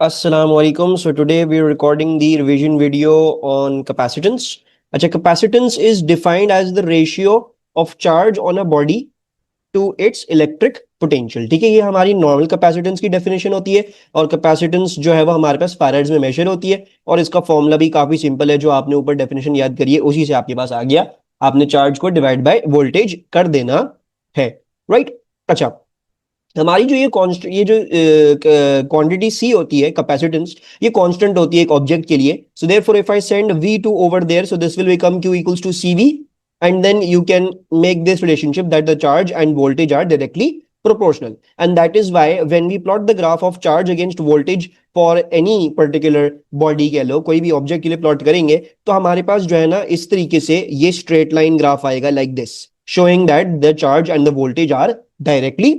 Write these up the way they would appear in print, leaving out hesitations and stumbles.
Assalamualaikum. So today we are recording the revision video on capacitance. अच्छा, capacitance is defined as the ratio of charge on a body to its electric potential. ठीक है, ये हमारी normal capacitance की definition होती है और capacitance जो है वो हमारे पास फैराड्स में मेजर होती है और इसका फॉर्मूला भी काफी सिंपल है, जो आपने ऊपर डेफिनेशन याद करी है उसी से आपके पास आ गया। आपने चार्ज को डिवाइड बाय वोल्टेज कर देना है, राइट। अच्छा, हमारी जो ये जो क्वांटिटी सी होती है कैपेसिटेंस, ये कांस्टेंट होती है एक ऑब्जेक्ट के लिए। So therefore if I send v2 over there, so this will become q equals to cv, and then you can make this relationship that the charge and voltage are directly proportional, and that is why when we plot the graph of charge against voltage for any particular body, कह लो कोई भी object के लिए plot करेंगे, तो हमारे पास जो है ना इस तरीके से ये स्ट्रेट लाइन ग्राफ आएगा like this, showing that the charge and the voltage are directly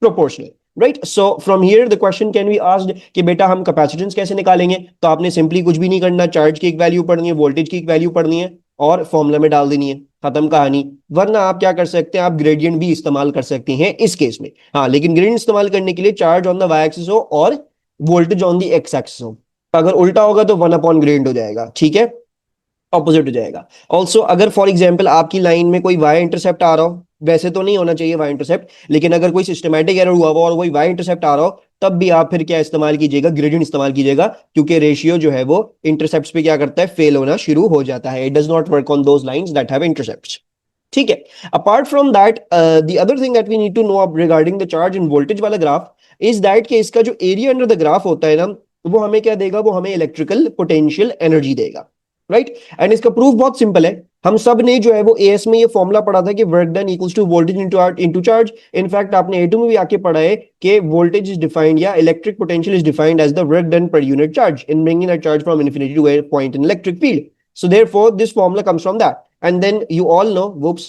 proportional, right? So from here the question can be asked कि बेटा हम कैपेसिटेंस कैसे निकालेंगे। तो आपने सिंपली कुछ भी नहीं करना, चार्ज की एक वैल्यू पढ़नी है, वोल्टेज की एक वैल्यू पढ़नी है और फॉर्मूला में डाल देनी है, खत्म कहानी। वरना आप क्या कर सकते हैं, आप ग्रेडियंट भी इस्तेमाल कर सकते हैं इस केस में। हाँ, लेकिन ग्रेडियंट इस्तेमाल करने के लिए charge on the Y axis हो और voltage on the X axis हो। अगर उल्टा होगा तो 1 अपॉन ग्रेडियंट हो जाएगा, ठीक है, ऑपोजिट हो जाएगा। ऑल्सो अगर फॉर एग्जाम्पल आपकी लाइन में कोई वाई इंटरसेप्ट आ रहा हो, वैसे तो नहीं होना चाहिए वाई इंटरसेप्ट, लेकिन अगर कोई सिस्टमैटिक एरर हुआ हो और वही वाई इंटरसेप्ट आ रहा हो, तब भी आप फिर क्या इस्तेमाल कीजिएगा, ग्रेडियंट इस्तेमाल कीजिएगा, क्योंकि रेशियो जो है वो इंटरसेप्ट्स पे क्या करता है, फेल होना शुरू हो जाता है। It does not work on those lines that have intercepts, ठीक है। Apart from that, the other thing that we need to know regarding the charge and voltage वाला ग्राफ इज दैट कि इसका जो एरिया अंडर द ग्राफ होता है ना, वो हमें क्या देगा, वो हमें इलेक्ट्रिकल पोटेंशियल एनर्जी देगा, राइट। एंड इसका प्रूफ बहुत सिंपल है। हम सब ने जो है वो एएस में ये फॉर्मूला पढ़ा था कि work done equals to voltage into charge. In fact आपने ए2 में भी आके पढ़ा है कि वोल्टेज इज डिफाइंड या electric potential is defined as the work done per unit charge in bringing a charge from infinity to a point in electric field. So therefore this formula comes from that. And then you all know वुप्स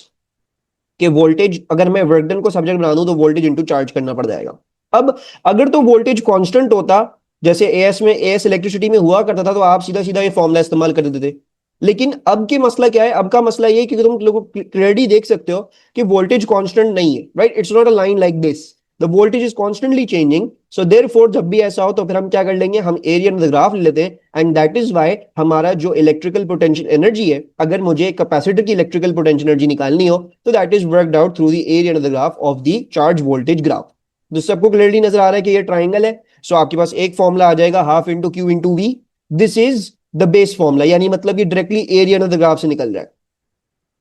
कि voltage, अगर मैं work done को subject बना दूं तो voltage into charge करना पड़ जाएगा। अब अगर तो वोल्टेज कांस्टेंट होता, जैसे एएस में, एएस इलेक्ट्रिसिटी में हुआ करता था, तो आप सीधा सीधा ये फॉर्मूला इस्तेमाल कर देते थे। लेकिन अब की मसला क्या है, अब का मसला ये है कि तुम लोग क्लियरली देख सकते हो कि वोल्टेज कांस्टेंट नहीं है, right. It's not a line like this, the voltage is constantly changing. So therefore जब भी ऐसा हो तो फिर हम क्या कर लेंगे, हम एरिया ऑफ द ग्राफ ले लेते हैं। एंड दैट इज व्हाई हमारा जो इलेक्ट्रिकल पोटेंशियल एनर्जी है, अगर मुझे कैपेसिटर की इलेक्ट्रिकल पोटेंशियल एनर्जी निकालनी हो, तो that is worked out through the area of the graph of the charge voltage graph. तो सबको क्लियरली नजर आ रहा है कि ये ट्राइंगल है। सो आपके पास एक फॉर्मूला आ जाएगा, half into Q into V. This is the base formula, यानी मतलब ये directly area under the graph से निकल रहा है,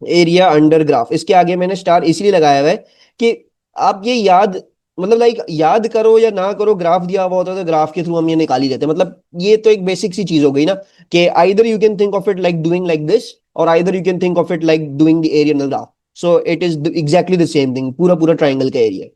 एरिया अंडर ग्राफ। इसके आगे मैंने स्टार इसलिए लगाया हुआ है कि आप ये याद, मतलब लाइक याद करो या ना करो, ग्राफ दिया हुआ होता है तो ग्राफ के थ्रू हम ये निकाल ही लेते हैं। मतलब ये तो एक बेसिक सी चीज हो गई ना, कि either you can think of it like doing like this, और either you can think of it like doing the area under graph. So it is exactly the same thing, पूरा पूरा ट्राइंगल का area.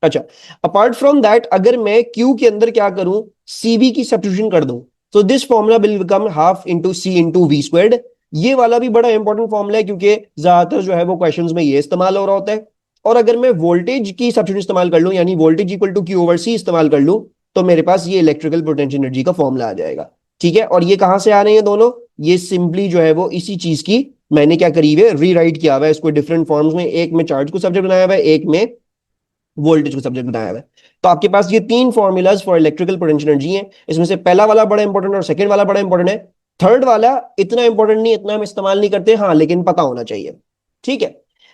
अच्छा, apart from that, अगर मैं Q के अंदर क्या करूं, CV की सब्स्टिट्यूशन कर दूं, तो this formula will become half into C into V squared. ये वाला भी बड़ा इंपॉर्टेंट फॉर्मूला है, क्योंकि ज्यादातर जो है वो क्वेश्चंस में ये इस्तेमाल हो रहा होता है। और अगर मैं वोल्टेज की सब्स्टिट्यूशन इस्तेमाल कर लूं, यानी voltage equal to Q over C इस्तेमाल कर लूं, तो मेरे पास ये इलेक्ट्रिकल पोटेंशियल एनर्जी का फॉर्मूला आ जाएगा, ठीक है। और ये कहां से आ रहे हैं दोनों, ये सिंपली जो है वो इसी चीज की मैंने क्या करीब है, रीराइट किया हुआ है इसको डिफरेंट फॉर्म्स में। एक में चार्ज को सब्जेक्ट बनाया हुआ है, एक में वोल्टेज को सब्जेक्ट बनाया हुआ है। तो आपके पास ये तीन formulas for electrical potential energy हैं। इसमें से पहला वाला बड़ा इंपॉर्टेंट और सेकंड वाला बड़ा इंपॉर्टेंट है। थर्ड वाला इतना इंपॉर्टेंट नहीं, इतना हम इस्तेमाल नहीं करते, हाँ, लेकिन पता होना चाहिए, ठीक है।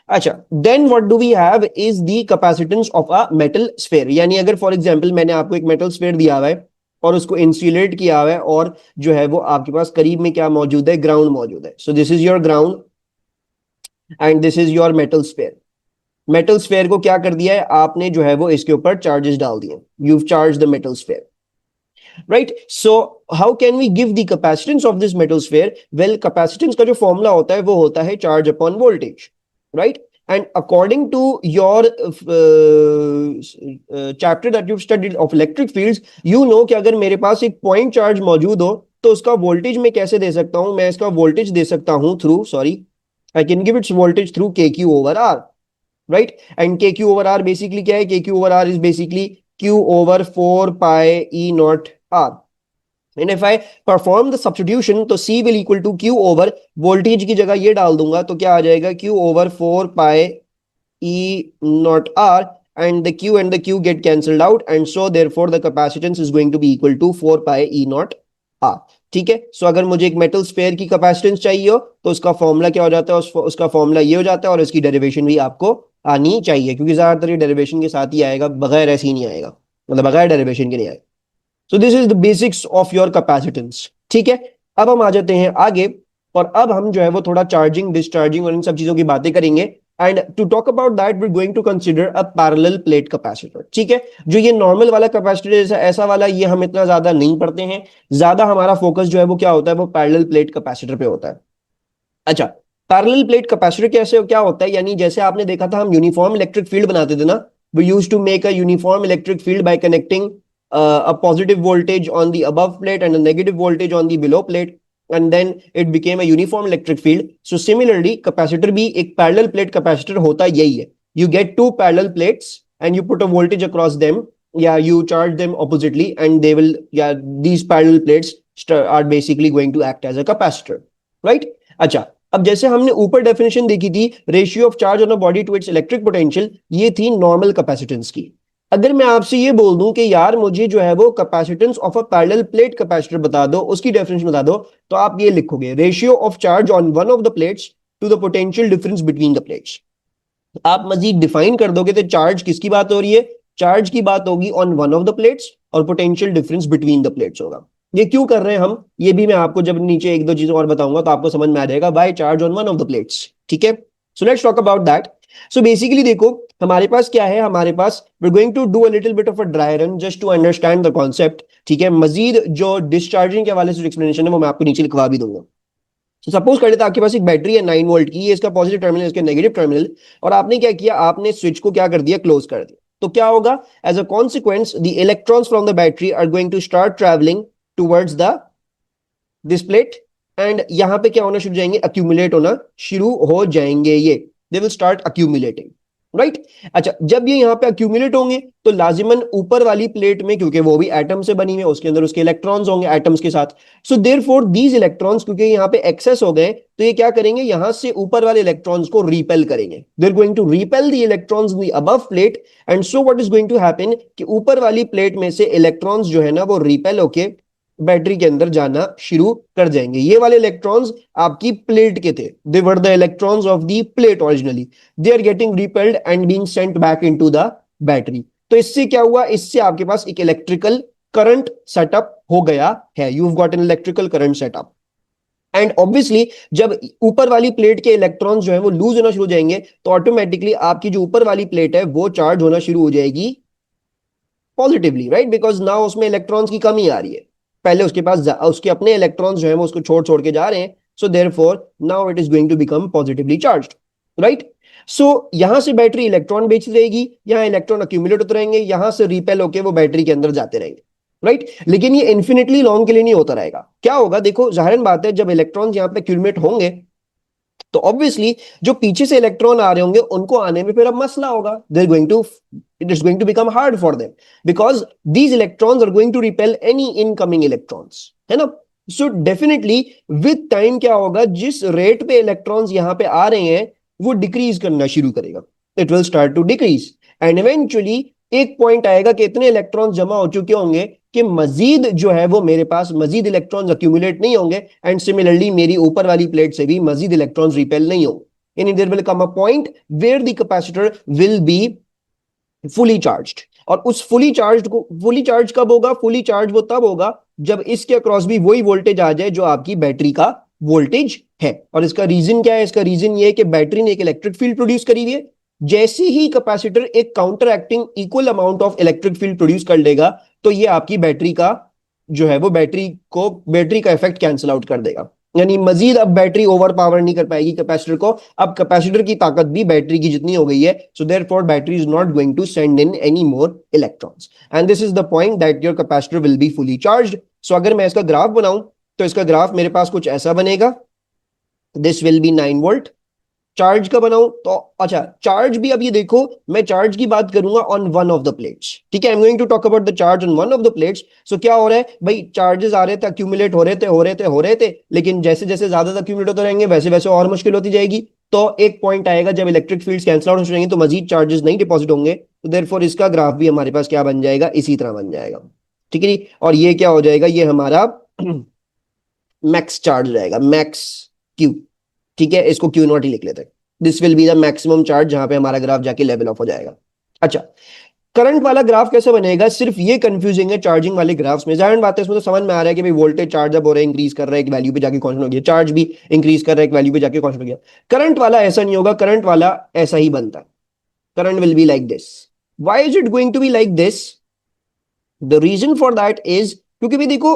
अच्छा, then what do we have is the capacitance of a metal sphere. यानी अगर फॉर एग्जांपल मैंने आपको एक मेटल स्फीयर दिया हुआ है और उसको इंसुलेट किया हुआ है, और जो है वो आपके पास करीब में क्या मौजूद है, ग्राउंड मौजूद है। So this is your ground and this is your metal sphere. Metal sphere को क्या कर दिया है आपने, जो है वो इसके ऊपर चार्जेस डाल दिए, you charge the metal sphere, right. So how can we give the capacitance of this metal sphere. Well, capacitance का जो फॉर्मूला होता है वो होता है charge upon voltage, right. And according to your chapter that you studied of electric fields, you know कि अगर मेरे पास एक पॉइंट चार्ज मौजूद हो तो उसका वोल्टेज मैं कैसे दे सकता हूं, मैं इसका वोल्टेज दे सकता हूं through, sorry, I can give its voltage through k q over r, right? And kq over r basically क्या है, kq over r is basically q over 4 pi e naught r. And if I perform the substitution, तो c will equal to q over, voltage की जगह ये डाल दूंगा तो क्या आ जाएगा, q over 4 pi e naught r, and the Q get cancelled out, and so therefore the capacitance is going to be equal to 4 pi E naught R. ठीक है, सो अगर मुझे एक मेटल स्फेयर की कैपेसिटेंस चाहिए हो तो उसका फॉर्मूला क्या हो जाता है, उसका फॉर्मूला ये हो जाता है, और इसकी डेरिवेशन भी आपको आनी चाहिए, क्योंकि ज्यादातर ये डेरिवेशन के साथ ही आएगा, बगैर ऐसे ही नहीं आएगा, मतलब बगैर डेरिवेशन के नहीं आएगा। So this is the basics of your capacitance. ठीक है, अब हम आ जाते हैं आगे, और अब हम जो है वो थोड़ा चार्जिंग, डिस्चार्जिंग और इन सब चीजों की बातें करेंगे। And to talk about that we are going to consider a parallel plate capacitor. ठीक है, जो ये नॉर्मल वाला कैपेसिटर ऐसा वाला, ये हम इतना ज्यादा नहीं पढ़ते हैं, ज्यादा हमारा फोकस जो है वो क्या होता है, वो पैरेलल प्लेट कैपेसिटर पे होता है। अच्छा, पैरेलल प्लेट कैपेसिटर कैसे क्या होता है, यानी जैसे आपने देखा था हम यूनिफॉर्म इलेक्ट्रिक फील्ड बनाते थे ना, we used to make a uniform electric field by connecting a positive voltage on the above plate and a negative voltage on the below plate, and then it became a uniform electric field. So similarly capacitor भी एक parallel plate capacitor होता यही है, you get two parallel plates and you put a voltage across them, yeah, you charge them oppositely and they will, yeah, these parallel plates are basically going to act as a capacitor, right? अच्छा, अब जैसे हमने ऊपर definition देखी थी, ratio of charge on a body to its electric potential, ये थी normal capacitance की। अगर मैं आपसे ये बोल दूं कि यार मुझे जो है वो capacitance of a parallel plate capacitor बता दो, उसकी डेफिनेशन बता दो, तो आप ये लिखोगे, ratio of charge on one of the plates to the potential difference between the plates. आप मजीद डिफाइन कर दोगे तो चार्ज किसकी बात हो रही है, चार्ज की बात होगी on one of the plates, और potential difference between the plates होगा। ये क्यों कर रहे हैं हम, ये भी मैं आपको जब नीचे एक दो चीजें और बताऊंगा तो आपको समझ में आ जाएगा, by charge on one of the plates. ठीक है, so let's talk about that. So basically देखो हमारे पास क्या है, हमारे पास we are going to do a little bit of a dry run just to understand the concept. ठीक है, मजीद जो डिस्चार्जिंग के हवाले से एक्सप्लेनेशन है वो मैं आपको नीचे लिखवा भी दूंगा। सपोज कर लेते आपके पास एक बैटरी है 9 वोल्ट की, ये इसका पॉजिटिव टर्मिनल, इसका नेगेटिव टर्मिनल, और आपने क्या किया, आपने स्विच को क्या कर दिया, क्लोज कर दिया, तो क्या होगा, as a consequence the electrons from the battery are going to start travelling towards the this plate, and यहां पे क्या होना शुरू हो जाएंगे, अक्यूमुलेट होना शुरू हो जाएंगे, ये they will start accumulating, right. अच्छा, जब ये यहाँ पे अक्यूमुलेट होंगे तो लाजिमन ऊपर वाली प्लेट में, क्योंकि वो भी एटम से बनी हुई है, उसके अंदर उसके इलेक्ट्रॉन्स होंगे एटम्स के साथ, सो देयरफॉर दीज इलेक्ट्रॉन्स क्योंकि यहाँ पे एक्सेस हो गए, तो ये क्या करेंगे, यहां से ऊपर वाले इलेक्ट्रॉन्स को रिपेल करेंगे, they are going to repel the electrons in the above plate, and so what is going to happen कि ऊपर वाली प्लेट में से इलेक्ट्रॉन्स जो है ना वो रिपेल होके बैटरी के अंदर जाना शुरू कर जाएंगे। ये वाले इलेक्ट्रॉन्स आपकी प्लेट के थे, they were the electrons of the plate originally, they are getting repelled and being sent back into the battery. तो इससे क्या हुआ, इससे आपके पास एक इलेक्ट्रिकल करंट सेटअप हो गया है, you have got an electrical current setup. And obviously जब ऊपर वाली प्लेट के इलेक्ट्रॉन्स जो है वो लूज होना शुरू हो जाएंगे, तो ऑटोमेटिकली आपकी जो ऊपर वाली प्लेट है वो चार्ज होना शुरू हो जाएगी पॉजिटिवली, राइट, बिकॉज नाउ उसमें इलेक्ट्रॉन्स की कमी आ रही है, पहले उसके पास उसके अपने इलेक्ट्रॉन्स जो है वो उसको छोड़ छोड़ के जा रहे हैं, so therefore now it is going to become positively charged, right. So यहां से बैटरी इलेक्ट्रॉन बेच रहेगी, यहां इलेक्ट्रॉन अक्यूमुलेट होते रहेंगे, यहां से रिपेल होके वो बैटरी के अंदर जाते रहेंगे, राइट। लेकिन ये इन्फिनिटली लॉन्ग के लिए नहीं होता रहेगा, क्या होगा, देखो जाहिर बात है जब इलेक्ट्रॉन्स यहां पे अक्यूमुलेट होंगे तो ऑब्वियसली जो पीछे से इलेक्ट्रॉन आ रहे होंगे उनको आने में फिर अब मसला होगा, they are going to, it is going to become hard for them because these electrons are going to repel any incoming electrons, है ना। so definitely with time क्या होगा, जिस रेट पे इलेक्ट्रॉन्स यहां पे आ रहे हैं वो डिक्रीज करना शुरू करेगा, it will start to decrease and eventually एक पॉइंट आएगा कि इतने इलेक्ट्रॉन्स जमा हो चुके होंगे कि मजीद जो है वो मेरे पास मजीद इलेक्ट्रॉन्स अक्यूमुलेट नहीं होंगे, एंड सिमिलरली मेरी ऊपर वाली प्लेट से भी मजीद इलेक्ट्रॉन्स रिपेल नहीं होंगे, यानी there will come a point where the capacitor will be fully charged. और उस फुली चार्ज कब होगा, फुली चार्ज वो तब होगा जब इसके अक्रॉस भी वही वोल्टेज आ जाए जो आपकी बैटरी का वोल्टेज है। और इसका रीजन क्या है, इसका रीजन ये है कि बैटरी ने एक इलेक्ट्रिक फील्ड प्रोड्यूस करी हुई है, जैसे ही कैपेसिटर एक counter acting equal amount of electric field produce कर लेगा तो ये आपकी बैटरी का जो है वो बैटरी का इफेक्ट कैंसिल आउट कर देगा, यानी मजीद अब बैटरी ओवर पावर नहीं कर पाएगी कैपेसिटर को, अब कैपेसिटर की ताकत भी बैटरी की जितनी हो गई है, so therefore battery is not going to send in any more electrons, and this is the point that your capacitor will be fully charged. So अगर मैं इसका ग्राफ बनाऊं तो इसका ग्राफ मेरे पास कुछ ऐसा बनेगा, this will be 9 volt. Charge का बनाऊं तो अच्छा, चार्ज भी अब ये देखो मैं चार्ज की बात करूंगा on one of the plates, ठीक है, I am going to talk about the charge on one of the plates. So क्या हो रहा है भाई, चार्जेस आ रहे थे, अक्यूमुलेट हो रहे थे, लेकिन जैसे जैसे ज्यादा अक्यूमुलेट होते रहेंगे वैसे वैसे और मुश्किल होती जाएगी, तो एक पॉइंट आएगा जब इलेक्ट्रिक फील्ड्स कैंसिल आउट हो जाएंगे तो मजीद चार्जेस नहीं डिपॉजिट होंगे, तो देयरफॉर इसका ग्राफ भी हमारे पास क्या बन जाएगा, इसी तरह बन जाएगा। ठीक है जी। और ये क्या हो जाएगा, ये हमारा मैक्स चार्ज रहेगा, मैक्स क्यू। ठीक है, इसको क्यू नॉट ही लिख लेते हैं। This will be the maximum charge जहां पे हमारा ग्राफ जाके लेवल ऑफ हो जाएगा। अच्छा, करंट वाला ग्राफ कैसे बनेगा, सिर्फ ये कंफ्यूजिंग है चार्जिंग वाले ग्राफ्स में। जाहिर बात है इसमें तो समझ में आ रहा है कि भाई वोल्टेज चार्ज अब हो रहा है, इंक्रीज कर रहा है, एक वैल्यू पे जाके कांस्टेंट हो गया, चार्ज भी इंक्रीज कर रहा है, एक वैल्यू पे जाके कांस्टेंट हो गया। करंट वाला ऐसा नहीं होगा, करंट वाला ऐसा ही बनता है। Current will be like this. Why is it going to be like this? The reason for that is क्योंकि भी देखो,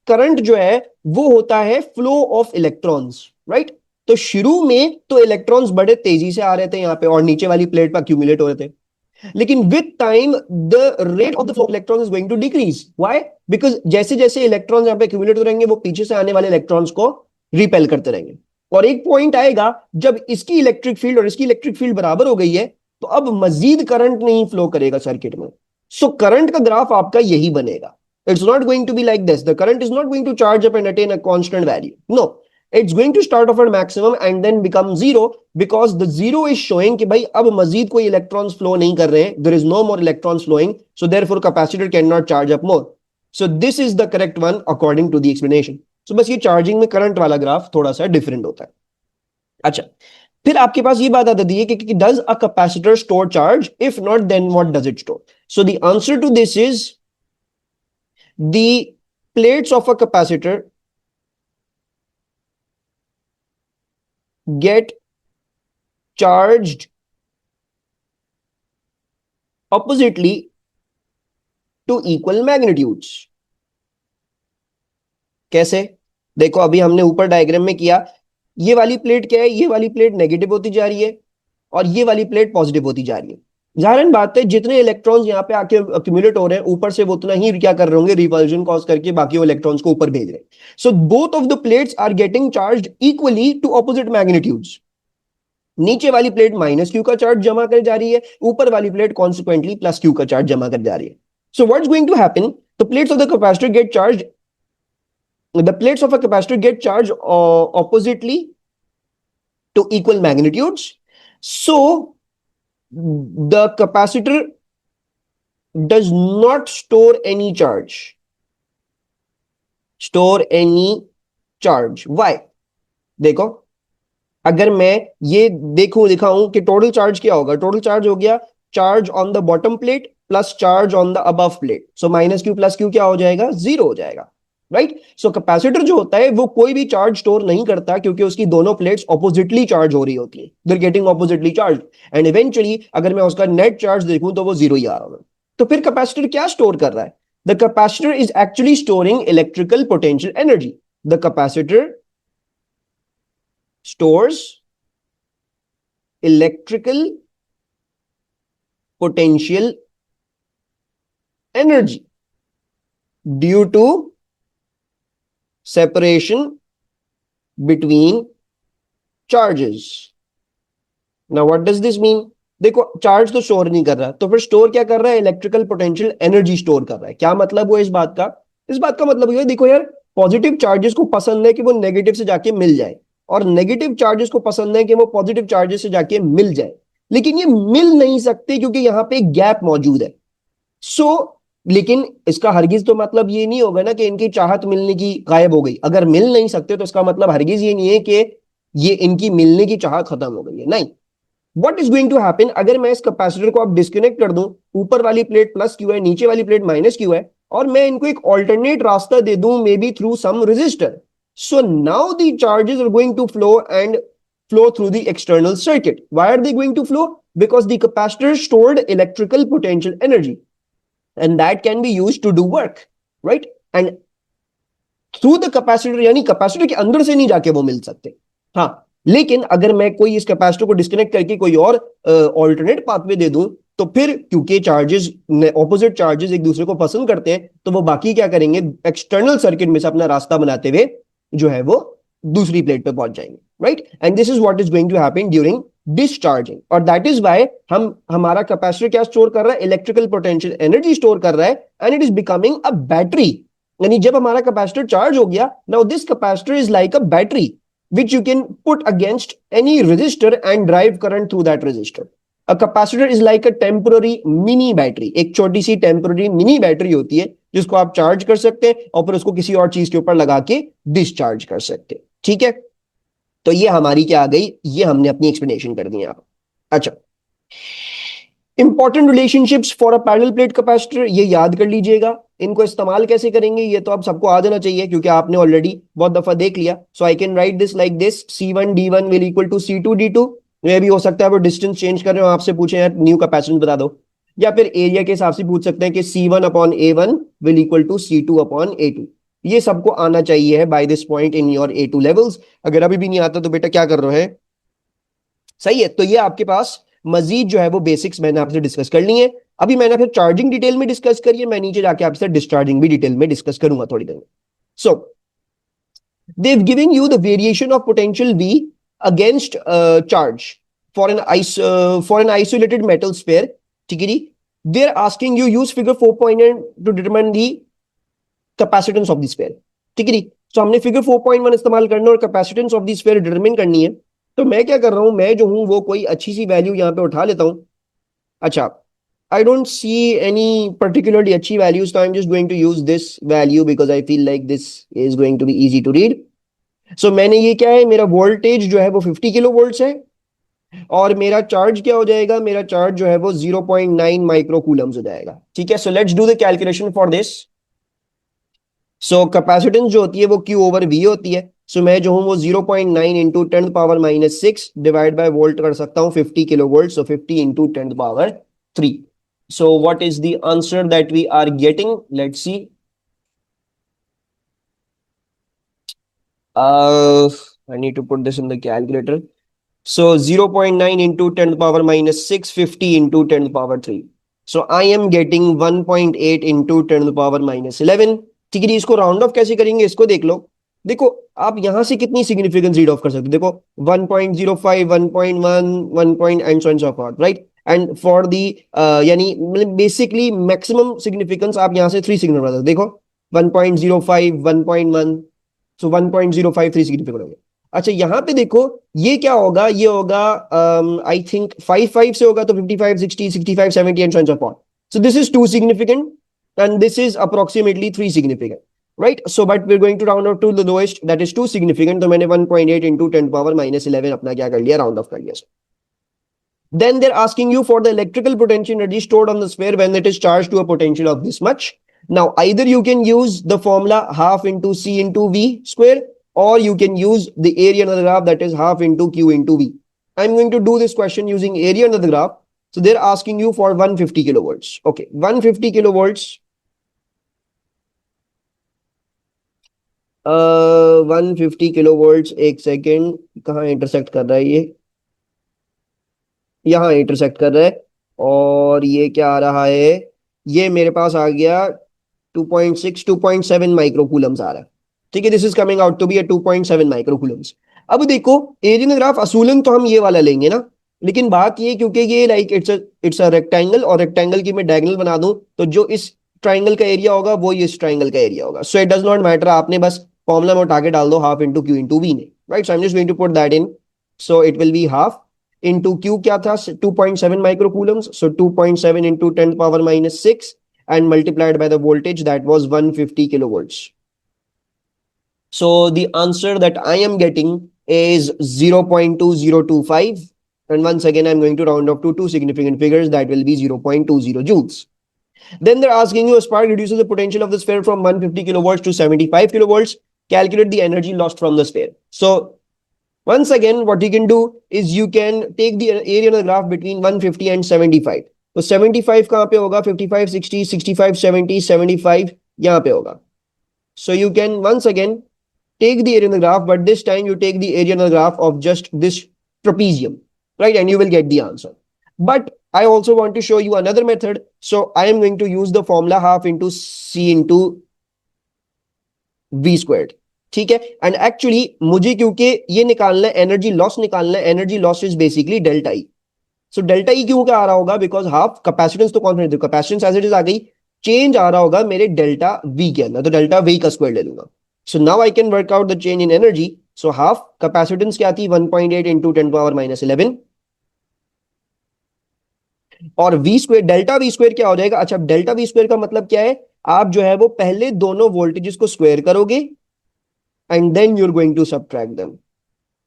करंट जो है वो होता है फ्लो ऑफ इलेक्ट्रॉन्स, राइट? तो शुरू में तो इलेक्ट्रॉन्स बड़े तेजी से आ रहे थे यहाँ पे और नीचे वाली प्लेट पर अक्यूमुलेट हो रहे थे, लेकिन with time the rate of the flow of electrons is going to decrease. Why? Because जैसे जैसे इलेक्ट्रॉन्स यहाँ पे अक्यूमुलेट हो रहेंगे वो पीछे से आने वाले इलेक्ट्रॉन्स को रिपेल करते रहेंगे, और एक पॉइंट आएगा जब इसकी इलेक्ट्रिक फील्ड और इसकी इलेक्ट्रिक फील्ड बराबर हो गई है तो अब मजीद करंट नहीं फ्लो करेगा सर्किट में। सो करंट का ग्राफ आपका यही बनेगा। It's not going to be like this, the current is not going to charge up and attain a constant value, no, it's going to start off at maximum and then become zero, because the zero is showing कि भाई अब मजीद कोई electrons flow नहीं कर रहे हैं, there is no more electrons flowing, so therefore capacitor cannot charge up more. So this is the correct one according to the explanation. So बस ये चार्जिंग में करंट वाला ग्राफ थोड़ा सा डिफरेंट होता है। अच्छा, फिर आपके पास ये बात आ जाती है कि does a capacitor store charge? If not, then what does it store? So the answer to this is the plates of a capacitor get charged oppositely to equal magnitudes. कैसे? देखो अभी हमने ऊपर डायग्राम में किया, ये वाली प्लेट क्या है, ये वाली प्लेट नेगेटिव होती जा रही है और ये वाली प्लेट पॉजिटिव होती जा रही है। जाहिर बात है जितने इलेक्ट्रॉन्स यहाँ पे आके अक्यूमुलेट हो रहे हैं ऊपर से वो उतना ही क्या कर रहे होंगे, रिपल्जन कॉज करके बाकी वो इलेक्ट्रॉन्स को ऊपर भेज रहे हैं। So both of the plates are getting charge equally to opposite magnitudes. नीचे वाली प्लेट माइनस क्यू का चार्ज जमा कर जा रही है, ऊपर वाली प्लेट कॉन्सिक्वेंटली प्लस क्यू का चार्ज जमा कर जा रही है। So what's going to happen, the plates of the capacitor get charge, the plates of a capacitor get charged oppositely to equal magnitudes. So the capacitor does not store any charge. Why? देखो अगर मैं ये दिखाऊं कि total charge क्या होगा, total charge हो गया charge on the bottom plate plus charge on the above plate, so minus Q plus Q क्या हो जाएगा, जीरो हो जाएगा, राइट? सो कैपेसिटर जो होता है वो कोई भी चार्ज स्टोर नहीं करता क्योंकि उसकी दोनों प्लेट्स ऑपोजिटली चार्ज हो रही होती है, they are getting oppositely charge, and eventually अगर मैं उसका नेट चार्ज देखूं तो वो जीरो ही आ रहा है। तो फिर कैपेसिटर क्या स्टोर कर रहा है? The capacitor is actually storing electrical potential energy. The capacitor stores electrical potential energy due to separation between charges. Now what does this mean? देखो चार्ज तो स्टोर नहीं कर रहा, तो फिर स्टोर क्या कर रहा है, इलेक्ट्रिकल पोटेंशियल एनर्जी स्टोर कर रहा है। क्या मतलब हुआ इस बात का? इस बात का मतलब ये देखो यार, पॉजिटिव चार्जेस को पसंद है कि वो नेगेटिव से जाके मिल जाए, और नेगेटिव चार्जेस को पसंद है कि वो पॉजिटिव चार्जेस से जाके मिल जाए, लेकिन ये मिल नहीं सकते क्योंकि यहां पे एक गैप मौजूद है। लेकिन इसका हरगिज तो मतलब ये नहीं होगा ना कि इनकी चाहत मिलने की गायब हो गई। अगर मिल नहीं सकते तो इसका मतलब हरगिज ये नहीं है कि ये इनकी मिलने की चाहत खत्म हो गई है, नहीं। What is going to happen, अगर मैं इस कैपेसिटर को अब डिस्कनेक्ट कर दूं, ऊपर वाली प्लेट प्लस क्यू है, नीचे वाली प्लेट माइनस क्यू है, और मैं इनको एक ऑल्टरनेट रास्ता दे दूं, maybe through some resistor, so now the charges are going to flow through the external circuit. Why are they going to flow? Because the capacitor stored electrical potential energy and that can be used to do work, right? And through the capacitor, यानी capacitor के अंदर से नहीं जाके वो मिल सकते। हाँ, लेकिन अगर मैं कोई इस कैपेसिटर को डिस्कनेक्ट करके कोई और ऑल्टरनेट पाथवे दे दूं, तो फिर क्योंकि चार्जेस, ऑपोजिट चार्जेस एक दूसरे को पसंद करते हैं, तो वो बाकी क्या करेंगे, एक्सटर्नल सर्किट में से अपना रास्ता बनाते हुए जो है वो दूसरी प्लेट पे पहुंच जाएंगे, right? And this is what is going to happen during discharging, और दैट इज व्हाई हमारा कैपेसिटर क्या स्टोर कर रहा है, इलेक्ट्रिकल पोटेंशियल एनर्जी स्टोर कर रहा है, and it is becoming a battery. यानी जब हमारा कैपेसिटर चार्ज हो गया, now this capacitor is like a battery, which you can put against any resistor and drive current through that resistor. A capacitor is like a temporary mini battery. एक छोटी सी temporary mini battery होती है जिसको आप charge कर सकते हैं और फिर उसको किसी और चीज के ऊपर लगा के डिस्चार्ज कर सकते हैं. ठीक है, तो ये हमारी क्या आ गई, ये हमने अपनी एक्सप्लेनेशन कर दी आप. अच्छा, important relationships for a parallel plate capacitor, ये याद कर लीजिएगा. इनको इस्तेमाल कैसे करेंगे ये तो आप सबको आ जाना चाहिए क्योंकि आपने ऑलरेडी बहुत दफा देख लिया. So I can write this like this, C1 D1 will equal to C2 D2. ये भी हो सकता है वो डिस्टेंस चेंज कर रहे हो, आपसे पूछे यार न्यू कैपेसिटेंस बता दो, या फिर एरिया के हिसाब से पूछ सकते हैं कि C1/A1 will equal to C2/A2. ये सबको आना चाहिए है by this point in your A2 levels. अगर अभी भी नहीं आता तो बेटा क्या कर रहे हैं, सही है. तो ये आपके पास मजीद जो है वो बेसिक्स मैंने आपसे डिस्कस कर ली है. अभी मैंने फिर चार्जिंग डिटेल में डिस्कस करी है, मैं नीचे जाके आपसे डिस्चार्जिंग भी डिटेल में डिस्कस करूंगा थोड़ी देर में. सो they've given you the variation of potential V against charge for an isolated metal sphere. ठीक है जी. They're asking you use figure 4.1 to determine the capacitance of the sphere. ठीक है जी. तो हमने फिगर 4.1 इस्तेमाल करना और capacitance of the sphere determine करनी है. तो मैं क्या कर रहा हूं, मैं जो हूं वो कोई अच्छी सी वैल्यू यहां पे उठा लेता हूं. अच्छा, I don't see any particularly अच्छी values, so I'm just going to use this value because I feel like this is going to be easy to read. So मैंने ये क्या है, मेरा वोल्टेज जो है वो 50 किलो वोल्ट्स है और मेरा चार्ज क्या हो जाएगा, मेरा चार्ज जो है वो 0.9 माइक्रो कूलम्स हो जाएगा. ठीक है, so let's do the calculation for this. So capacitance जो होती है वो Q/V होती है. सो मैं जो हूं वो 0.9 इंटू 10⁻⁻6 डिवाइड बाय वोल्ट कर सकता हूं 50 kilo volt. So 50 into 10⁻3. So what is the answer that we are getting, let's see. I need to put this in the calculator. So 0.9 into 10⁻⁻6, 50 into 10⁻3. So I am getting 1.8 into 10⁻11. ठीक है जी. इसको round of कैसे करेंगे इसको देख लो. देखो आप यहां से कितनी सिग्निफिकेंस रीड ऑफ कर सकते हो. देखो 1.05, 1.1, 1 point and so on so forth, right? And for the यानी बेसिकली मैक्सिमम सिग्निफिकेंस आप यहां से 3 सिग्नल बता सकते. देखो 1.05, 1.1, सो 1.053 सिग्निफिकेंट हो गया. अच्छा यहां पे देखो ये क्या होगा, ये होगा आई थिंक 55 से होगा तो 55, 60, 65, 70 and so on so forth. So this is 2 significant and this is approximately 3 significant, right? So but we're going to round off to the lowest, that is 2 significant. तो मैंने 1.8 into 10⁻⁻11 अपना क्या कर लिया, round of कर लिया. Then they're asking you for the electrical potential energy stored on the sphere when it is charged to a potential of this much. Now either you can use the formula half into C into V square, or you can use the area under the graph, that is half into Q into V. I'm going to do this question using area under the graph. So they're asking you for 150 kilovolts. Okay, 150 kilovolts. 150 kilovolts, एक second, कहाँ intersect कर रहा है ये, यहाँ intersect कर रहा है. और ये क्या आ रहा है, ये मेरे पास आ गया 2.6, 2.7 माइक्रोकूलम्स आ रहा है. ठीक है, this is coming out to be 2.7 microcoulombs. अब देखो एरिया ग्राफ असूलन तो हम ये वाला लेंगे ना, लेकिन बात ये क्योंकि ये लाइक इट्स अ रेक्टेंगल और रेक्टेंगल की मैं डायगोनल बना दूं तो जो इस ट्राइंगल का एरिया होगा वो ये इस ट्राइंगल का एरिया होगा. So it does not matter, आपने बस फॉर्मूला में उठा के डाल दो half into Q into V ने, right? So I am just going to put that in. So it will be half into Q क्या था 2.7 microcoulombs. So 2.7 into 10⁻⁻6 and multiplied by the voltage that was 150 kilovolts. So the answer that I am getting is 0.2025. And once again, I'm going to round up to 2 significant figures, that will be 0.20 joules. Then they're asking you a spark reduces the potential of the sphere from 150 kilovolts to 75 kilovolts. Calculate the energy lost from the sphere. So once again, what you can do is you can take the area of the graph between 150 and 75. तो 75 कहां पे होगा, 55, 60, 65, 70, 75 यहां पे होगा. So you can once again take the area in the graph, but this time you take the area in the graph of just this trapezium, right? And you will get the answer. But I also want to show you another method. So I am going to use the formula half into C into V squared. ठीक है, and actually मुझे क्योंकि ये निकालना है, energy loss निकालना है, energy loss is basically delta E. So delta E क्यों क्या आ रहा होगा, बिकॉज हाफ कैपेसिटेंस तो कॉन्स्टेंट है, कैपेसिटेंस एज इट इज आ गई, चेंज आ रहा होगा मेरे डेल्टा वी के अंदर, तो डेल्टा वी का स्क्वायर ले लूंगा. So now I can work out the change in energy. So half capacitance क्या थी 1.8 इंटू 10⁻⁻11 और V square delta V square क्या हो जाएगा। अच्छा डेल्टा वी स्क्वेयर का मतलब क्या है, आप जो है वो पहले दोनों वोल्टेजेस को स्क्वायर करोगे and then you are going to subtract them.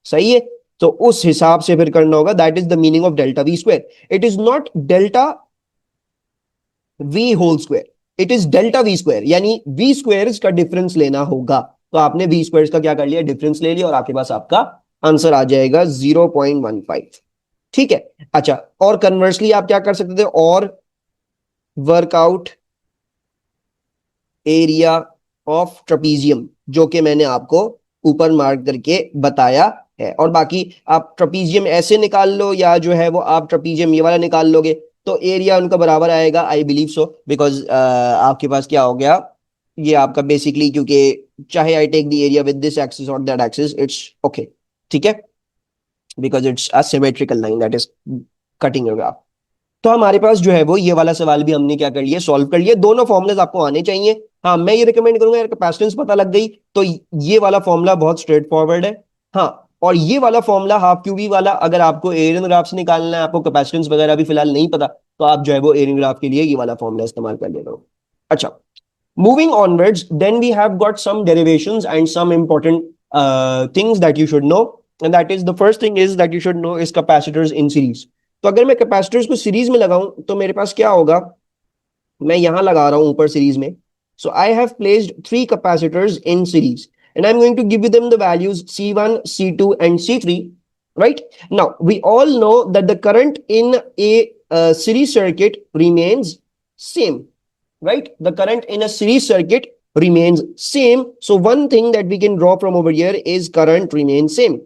सही है, तो उस हिसाब से फिर करना होगा। That is the meaning of delta V square. It is not delta V whole square, it is delta V square, यानी वी स्क्वायर्स का डिफरेंस लेना होगा। तो आपने वी स्क्वायर्स का क्या कर लिया, डिफरेंस ले लिया और आपके पास आपका आंसर आ जाएगा 0.15। ठीक है। अच्छा और कन्वर्सली आप क्या कर सकते थे, और वर्कआउट एरिया ऑफ ट्रपीजियम, जो कि मैंने आपको ऊपर मार्क करके बताया है। और बाकी आप ट्रपीजियम ऐसे निकाल लो या जो है वो आप ट्रपीजियम ये वाला निकाल लोगे तो एरिया उनका बराबर आएगा, आई बिलीव सो, बिकॉज आपके पास क्या हो गया, ये आपका बेसिकली, क्योंकि चाहे I take the area with this axis और दैट एक्सिस इट्स ओके। ठीक है, because it's a symmetrical line that is cutting your graph. तो हमारे पास जो है वो ये वाला सवाल भी हमने क्या कर लिया, सॉल्व कर लिया। दोनों फॉर्मुलेस आपको आने चाहिए। हाँ मैं ये रिकमेंड करूंगा यार, कैपेसिटेंस पता लग गई तो ये वाला फॉर्मूला बहुत स्ट्रेट फॉरवर्ड है। हाँ और ये वाला फॉर्मूला हाफ क्यूबी वाला, अगर आपको एरियन ग्राफ से निकालना है, आपको कैपेसिटेंस वगैरह भी फिलहाल नहीं पता, तो आप जो है वो एरियन ग्राफ के लिए ये वाला फॉर्मूला इस्तेमाल कर लेना। अच्छा moving onwards, then we have got some derivations and some important things that you should know, and that is the first thing is that you should know is capacitors in series। तो अगर मैं capacitors को series में लगाऊं तो मेरे पास क्या होगा, मैं यहां लगा रहा हूं ऊपर सीरीज में। So I have placed 3 capacitors in series and I'm going to give you them the values C1, C2 and C3, right? Now we all know that the current in a series circuit remains same, right? The current in a series circuit remains same. So one thing that we can draw from over here is current remains same.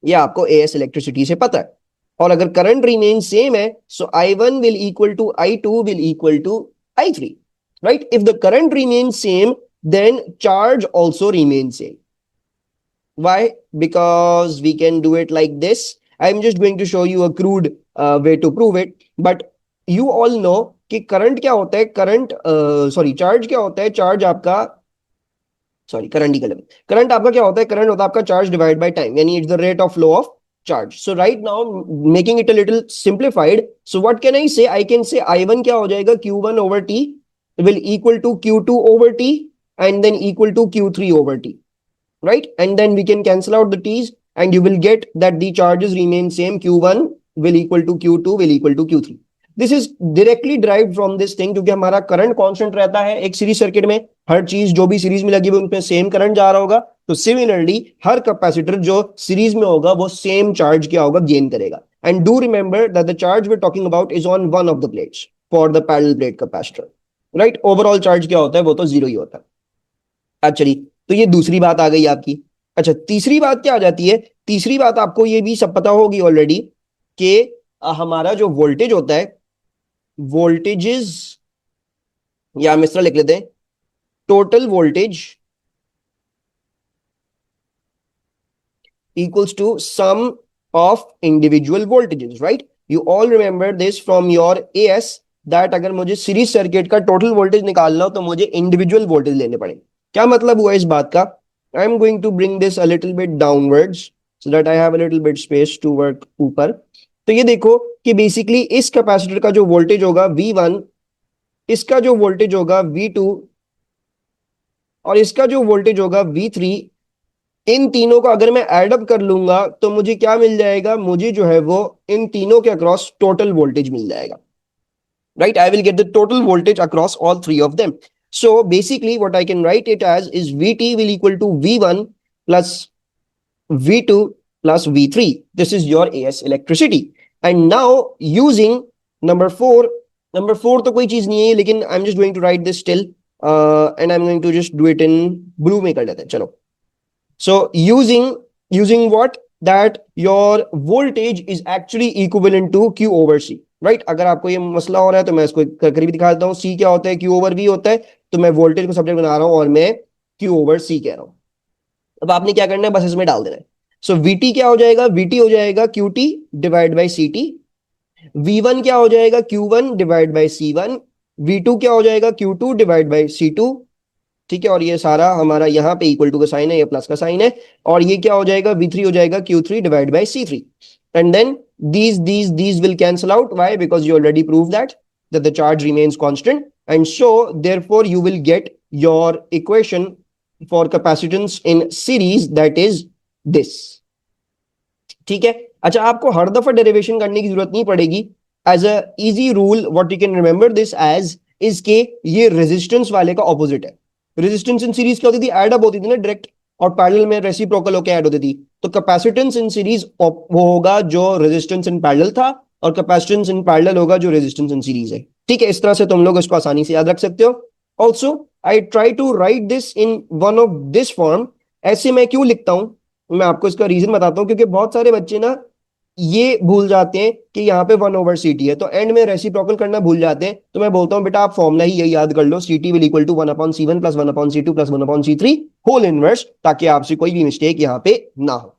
ये आपको as electricity से पता है। और अगर current remain same है so I1 will equal to I2 will equal to I3, right? If the current remains same then charge also remains same. Why? Because we can do it like this. I'm just going to show you a crude way to prove it, but you all know कि current क्या होता है, current sorry charge क्या होता है, charge आपका sorry current ही गलत, current आपका क्या होता है, करंट होता है आपका चार्ज डिवाइड बाय टाइम, यानी it's the rate of flow of charge. So right now making it a little simplified, so what can I say, I can say I1 क्या हो जाएगा, Q1 over T will equal to Q2 over T and then equal to Q3 over T, right? And then we can cancel out the T's and you will get that the charges remain same, Q1 will equal to Q2 will equal to Q3. This is directly drive from this thing, क्योंकि हमारा current constant रहता है एक series circuit में, हर चीज जो भी series में लगी हुई उनमें सेम करंट जा रहा होगा। तो सिमिलरली हर कैपेसिटर जो सीरीज में होगा वो सेम चार्ज क्या होगा, गेन करेगा। And do remember that the charge we are talking about is on one of the plates for the parallel plate capacitor, right? Overall charge क्या होता है, वो तो जीरो ही होता है। अच्छा चलिए, तो ये दूसरी बात आ गई आपकी। अच्छा तीसरी बात क्या आ जाती है, तीसरी बात आपको ये भी सब पता होगी ऑलरेडी कि हमारा जो वोल्टेज होता है, वोल्टेजेस या हम इस तरह लिख लेते हैं, total voltage equals to sum of individual voltages, right? You all remember this from your AS that अगर मुझे सीरीज सर्किट का टोटल वोल्टेज निकालना हो तो मुझे इंडिविजुअल वोल्टेज लेने पड़े। क्या मतलब हुआ इस बात का, I am going to bring this a little bit downwards so that I have a little bit space to work ऊपर। तो ये देखो कि बेसिकली इस कैपेसिटर का जो वोल्टेज होगा V1, इसका जो वोल्टेज होगा V2 और इसका जो वोल्टेज होगा V3, इन तीनों को अगर मैं एड अप कर लूंगा तो मुझे क्या मिल जाएगा, मुझे जो है वो इन तीनों के अक्रॉस टोटल वोल्टेज मिल जाएगा, right? I will get the total voltage across all three of them. So basically what I can write it as is VT will equal to V1 plus V2 plus V3। This is your AS electricity. And now using number 4 तो कोई चीज नहीं है, लेकिन I am just going to write this still and I am going to just do it in blue में कर लेते हैं। चलो, so using what, that your voltage is actually equivalent to Q over C, right? अगर आपको ये मसला हो रहा है तो मैं इसको करके भी दिखा देता हूँ। C क्या होता है, Q over V होता है। तो मैं वोल्टेज को सब्जेक्ट बना रहा हूँ और मैं Q over C कह रहा हूँ। अब आपने क्या करना है, बस इसमें डाल देना है। सो VT क्या हो जाएगा, VT हो जाएगा QT divide by CT। V1 क्या हो जाएगा, Q1 divide by C1। V2 क्या हो जाएगा, Q2 डिवाइड बाई C2। ठीक है, और ये सारा हमारा यहाँ पे इक्वल टू का साइन है, ये प्लस का साइन है, और ये क्या हो जाएगा, V3 हो जाएगा Q3 divide by C3, and then these will cancel out. Why? Because you already proved that the charge remains constant, and so therefore you will get your equation for capacitance in series, that is this. ठीक है, अच्छा आपको हर दफा derivation करने की जरूरत नहीं पड़ेगी. As a easy rule what you can remember this as is के ये रेजिस्टेंस वाले का ऑपोजिट है. रेजिस्टेंस इन सीरीज क्या होती थी, एड अप होती थी ना डायरेक्ट, और पैरेलल में रेसिप्रोकल होकर ऐड होती थी. तो कैपेसिटेंस इन सीरीज वो होगा जो रेजिस्टेंस इन पैरेलल था, और कैपेसिटेंस इन पैरेलल होगा जो रेजिस्टेंस इन सीरीज है. ठीक है, इस तरह से तुम लोग इसको आसानी से याद रख सकते हो. Also I try to write this in one of this form. ऐसे मैं क्यों लिखता हूं, मैं आपको इसका रीजन बताता हूं, क्योंकि बहुत सारे बच्चे ना ये भूल जाते हैं कि यहाँ पे 1/CT है, तो एंड में रेसिप्रोकल करना भूल जाते हैं. तो मैं बोलता हूं बेटा आप फॉर्मूला ही यही याद कर लो, CT will equal to 1/C1 plus 1/C2 plus 1/C3 whole inverse, ताकि आपसे कोई भी मिस्टेक यहाँ पे ना हो.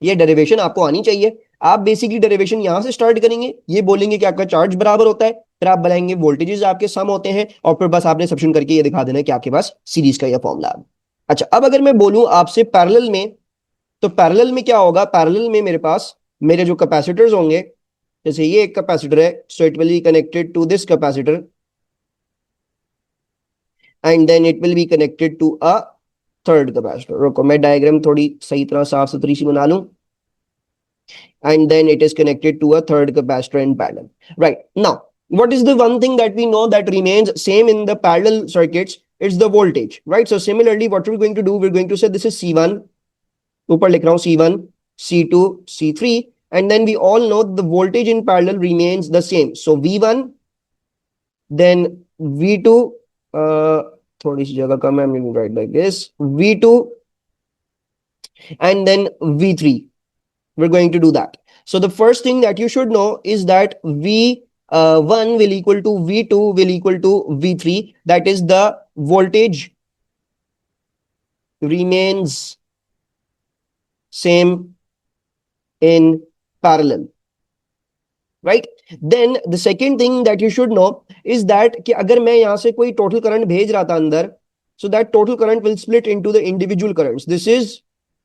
ये डेरिवेशन आपको आनी चाहिए. आप बेसिकली डेरिवेशन यहां से स्टार्ट करेंगे, ये बोलेंगे कि आपका चार्ज बराबर होता है, फिर आप बनाएंगे वोल्टेजेस आपके सम होते हैं, और फिर बस आपने सब्स्टिट्यूशन करके ये दिखा देना है कि आपके पास सीरीज का यह फॉर्मूला है. अच्छा, अब अगर मैं बोलूं आपसे पैरेलल में, तो पैरेलल में क्या होगा, पैरेलल में मेरे पास मेरे जो कैपेसिटर्स होंगे, जैसे ये एक कैपेसिटर है, so it will be connected to this capacitor, and then it will be connected to a third capacitor. रुको मैं डायग्राम थोड़ी सही तरह साफ सुथरी सी बना लूं. And then it is connected to a third capacitor in parallel. Right, now what is the one thing that we know that remains same in the parallel circuits? It's the voltage, right? So similarly what we're going to do, we're going to say this is C1, ऊपर लिख रहा हूं C1, C2, C3, and then we all know the voltage in parallel remains the same. So V1, then V2, थोड़ी सी जगह कम है, I'm going to write like this, V2, and then V3. We're going to do that. So the first thing that you should know is that V1 will equal to V2 will equal to V3. That is the voltage remains same in parallel. Right? Then the second thing that you should know is that कि अगर मैं यहाँ से कोई total current भेज रहा था अंदर, so that total current will split into the individual currents. This is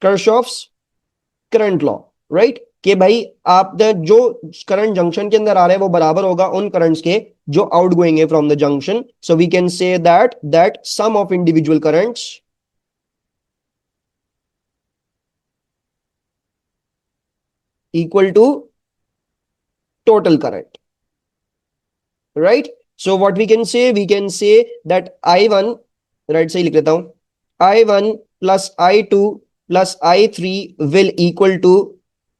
Kirchhoff's current law. Right, कि भाई आप जो करंट जंक्शन के अंदर आ रहे हैं वो बराबर होगा उन करंट्स के जो आउट गोइंग है from the junction. So we can say that sum of individual currents equal to total current. Right, so what we can say that I1, right सही लिख लेता हूं, I1 plus I2 plus I3 equal equal टू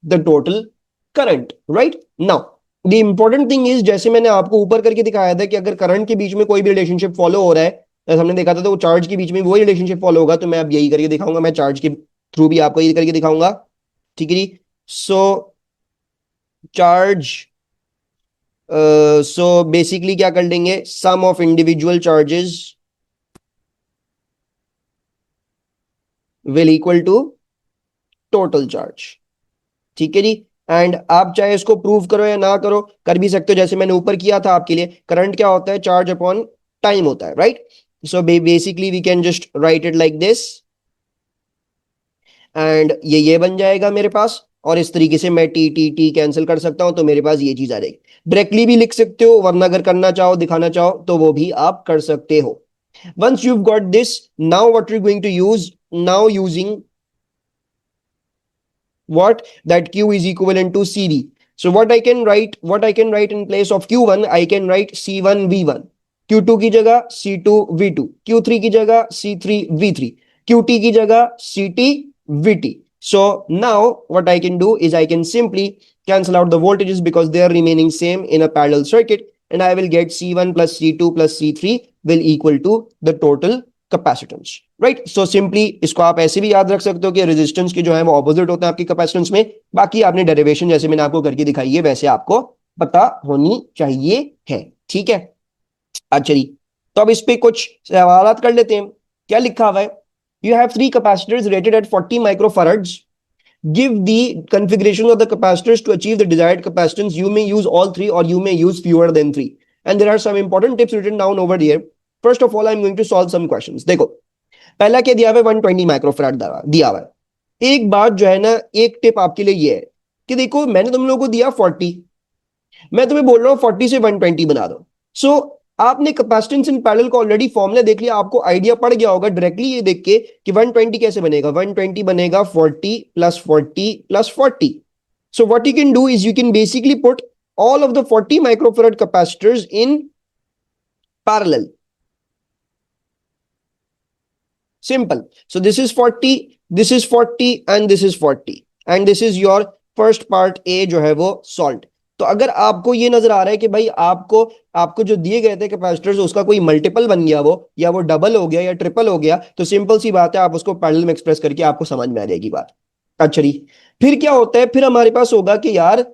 the total current. Right, now the important thing is, जैसे मैंने आपको ऊपर करके दिखाया था कि अगर करंट के बीच में कोई भी रिलेशनशिप फॉलो हो रहा है, जैसे हमने देखा था, तो वो चार्ज के बीच में वही रिलेशनशिप फॉलो होगा. तो मैं अब यही करके दिखाऊंगा, मैं चार्ज के थ्रू भी आपको यही करके दिखाऊंगा. ठीक है जी. सो चार्ज, सो बेसिकली क्या कर लेंगे, sum of individual charges will equal to total charge. ठीक है जी. एंड आप चाहे इसको प्रूव करो या ना करो, कर भी सकते हो, जैसे मैंने ऊपर किया था आपके लिए. करंट क्या होता है, चार्ज अपॉन टाइम होता है. Right, so basically we can just write it like this, and ये बन जाएगा मेरे पास, और इस तरीके से मैं टी कैंसिल कर सकता हूं, तो मेरे पास ये चीज आ जाएगी. डायरेक्टली भी लिख सकते हो, वरना अगर करना चाहो, दिखाना चाहो, तो वो भी आप कर सकते हो. Once you've got this, now what we're going to use, now using what, that Q is equivalent to CD. So what I can write in place of Q1, I can write C1 V1, Q2 की जगह C2 V2, Q3 की जगह C3 V3, QT की जगह CT VT. So now what I can do is I can simply cancel out the voltages because they are remaining same in a parallel circuit, and I will get C1 plus C2 plus C3 will equal to the total capacitance. Right, so simply इसको आप ऐसे भी याद रख सकते हो कि resistance की जो है वो ऑपोजिट होता है आपकी कैपेसिटेंस में. बाकी आपने डेरिवेशन जैसे मैंने आपको करके दिखाई है वैसे आपको पता होनी चाहिए है. ठीक है, अच्छा जी. तो अब इस पे कुछ सवाल कर लेते हैं. क्या लिखा हुआ है, you have 3 capacitors rated eight 40 माइक्रोफैराड्स. Give the configuration of the capacitors to achieve the desired capacitance. You may use all 3 or you may use fewer than 3. And there are some important tips written down over here. First of all, I'm going to solve some questions. देखो, पहला क्या दिया हुआ है, 120 microfarad दिया हुआ है। एक बात जो है ना, एक टिप आपके लिए ये है कि देखो मैंने तुम लोगों को दिया 40, मैं तुम्हें बोल रहा हूं 40 से 120 बना दो। सो आपने कैपेसिटेंस इन पैरेलल का ऑलरेडी फॉर्मूला देख लिया, आपको आइडिया पड़ गया होगा डायरेक्टली ये देख के कि 120 कैसे बनेगा। 120 बनेगा 40 plus 40 plus 40। So what you can do is you can basically put all of the 40 microfarad capacitors in parallel. Simple. So this is 40, this is 40 and this is 40 and this is your first part A जो है वो solved. तो अगर आपको ये नजर आ रहा है कि भाई आपको जो दिए गए थे कैपेसिटर्स उसका कोई मल्टीपल बन गया वो, या वो डबल हो गया या ट्रिपल हो गया, तो सिंपल सी बात है आप उसको पैरेलल में एक्सप्रेस करके आपको समझ में आ जाएगी बात। अच्छा जी, फिर क्या होता है, फिर हमारे पास होगा कि यार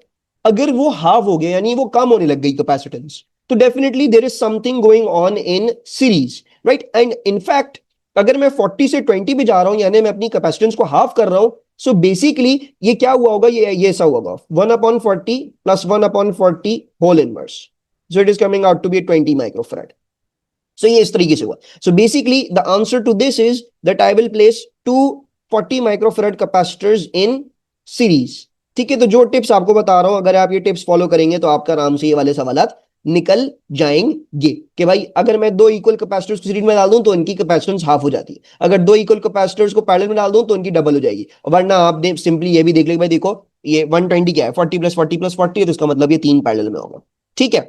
अगर वो हाफ हो गया यानी वो कम होने लग गई कैपेसिटेंस, तो definitely there is something going on in series, right. And in fact अगर मैं 40 से 20 पे जा रहा हूं यानी मैं अपनी कैपेसिटेंस को हाफ कर रहा हूं, सो बेसिकली ये क्या हुआ होगा, ये ऐसा हुआ होगा 1/40 plus 1/40 whole inverse, so it is coming out to be 20 microfarad. So ये इस तरीके से हुआ। So basically the answer to this is that I will place 240 microfarad capacitors in series. ठीक है, तो जो टिप्स आपको बता रहा हूं अगर आप ये टिप्स फॉलो करेंगे तो आपका आराम से ये वाले सवाल निकल जाएंगे कि भाई अगर मैं दो इक्वल कैपेसिटर्स को सीरीज में डाल दूं तो इनकी कैपेसिटेंस हाफ हो जाती है, अगर दो इक्वल कैपेसिटर्स को पैरेलल में डाल दूं तो इनकी डबल हो जाएगी। वरना आप सिंपली ये भी देख ले भाई, देखो ये 120 क्या है, 40 प्लस 40 प्लस 40, तो इसका मतलब ये तीन पैरेलल में होगा। ठीक है,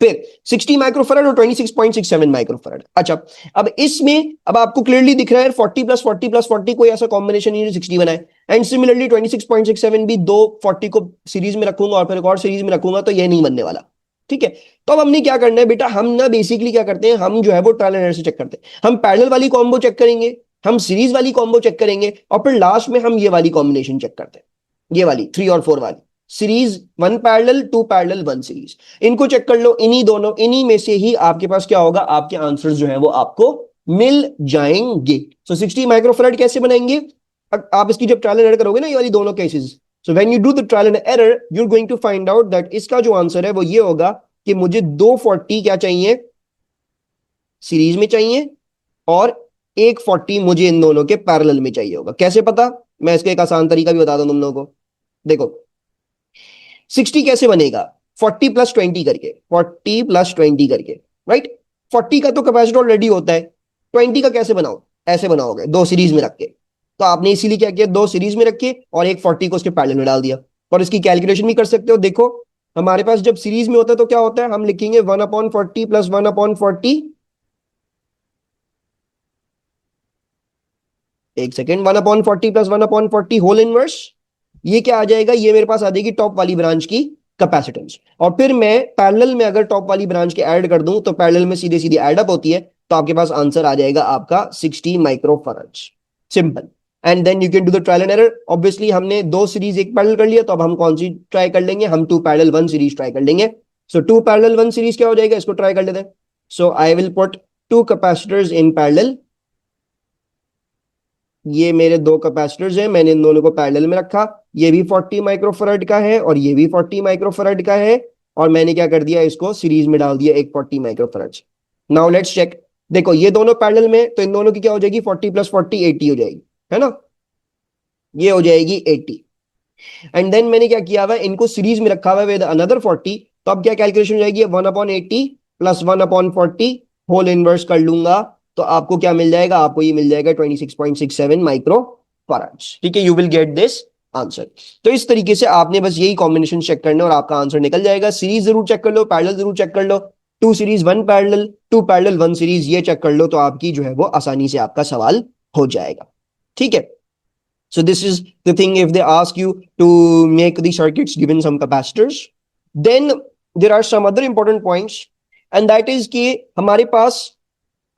फिर 60 माइक्रोफैराड और 26.67 माइक्रोफैराड। अच्छा, अब इसमें अब आपको क्लियरली दिख रहा है 40 प्लस 40 प्लस 40 कोई ऐसा कॉम्बिनेशन नहीं है जो 60 बनाए। एंड सिमिलरली 26.67 भी दो 40 को सीरीज में रखूंगा और फिर एक और सीरीज में रखूंगा तो ये नहीं बनने वाला। ठीक है, तो अब हमने क्या करना है बेटा, हम ना बेसिकली क्या करते हैं, हम जो है वो ट्रायल एंड एरर से चेक करते हैं। हम पैरेलल वाली कॉम्बो चेक करेंगे, हम सीरीज वाली कॉम्बो चेक करेंगे और फिर लास्ट में हम ये वाली कॉम्बिनेशन चेक करते हैं, ये वाली 3 और 4 वाली सीरीज, 1 पैरेलल 2 पैरेलल 1 सीरीज। इनको चेक कर लो, इन्हीं में से ही आपके पास क्या होगा, आपके आंसर्स जो है वो आपको मिल जाएंगे। सो 60 माइक्रोफैराड कैसे बनाएंगे, आप इसकी जब ट्रायल एंड एरर करोगे ना ये वाली दोनों cases, so when you do the trial and error you are going to find out that इसका जो आंसर है वो ये होगा कि मुझे 240 क्या चाहिए, सीरीज में चाहिए, और 140 मुझे इन दोनों के पैरेलल में चाहिए होगा। कैसे पता, मैं इसका एक आसान तरीका भी बता दूं तुम लोगों को। देखो 60 कैसे बनेगा, 40 प्लस 20 करके, 40 प्लस 20 करके, राइट। 40 का तो कैपेसिटर ऑलरेडी होता है, 20 का कैसे बनाओ, ऐसे बनाओगे दो सीरीज में रख के। तो आपने इसीलिए क्या किया, दो सीरीज में रखे और एक 40 को उसके पैरेलल में डाल दिया। और इसकी कैलकुलेशन भी कर सकते हो, देखो हमारे पास जब सीरीज में होता है तो क्या होता है, हम लिखेंगे 1/40 प्लस 1/40, एक सेकेंड, 1/40 प्लस 1/40 होल इनवर्स, ये क्या आ जाएगा, ये मेरे पास आ जाएगी टॉप वाली ब्रांच की कैपेसिटेंस। और फिर मैं पैरेलल में अगर टॉप वाली ब्रांच के ऐड कर दूं तो पैरेलल में सीधे सीधे ऐड अप होती है, तो आपके पास आंसर आ जाएगा आपका 60 microfarad. Simple. And then you can do the trial and error. Obviously हमने दो सीरीज एक पैरेलल कर लिया, तो अब हम कौन सी ट्राई कर लेंगे, हम 2 पैरेलल 1 सीरीज ट्राई कर लेंगे। सो 2 पैरेलल 1 सीरीज क्या हो जाएगा, इसको ट्राई कर लेते हैं। So I will put 2 capacitors in parallel, ये मेरे दो कैपेसिटर्स हैं, मैंने इन दोनों को पैरेलल में रखा, ये भी 40 माइक्रोफैराड का है और ये भी 40 माइक्रोफैराड का है, और मैंने क्या कर दिया, इसको सीरीज में डाल दिया एक 40 माइक्रोफैराड। नाउ लेट्स चेक, देखो ये दोनों पैरेलल में, तो इन दोनों की क्या हो जाएगी, 40 प्लस 40 80 हो जाएगी, है ना, ये हो जाएगी 80। एंड देन मैंने क्या किया हुआ है, इनको सीरीज में रखा हुआ है विद अनदर 40, तो अब क्या कैलकुलेशन हो जाएगी, 1/80 प्लस 1/40 होल इनवर्स कर लूंगा, तो आपको क्या मिल जाएगा, आपको ये मिल जाएगा 26.67 माइक्रोफैराड। ठीक है, you will get this answer. तो इस तरीके से आपने बस यही कॉम्बिनेशन चेक करना और आपका आंसर निकल जाएगा। सीरीज जरूर चेक कर लो, पैरेलल जरूर चेक कर लो, 2 सीरीज 1 पैरेलल, 2 पैरेलल 1 सीरीज, ये चेक कर लो तो आपकी जो है वो आसानी से आपका सवाल हो जाएगा। ठीक है, so this is the thing, if they ask you to make the circuits given some capacitors, then there are some other important points, and that is कि हमारे पास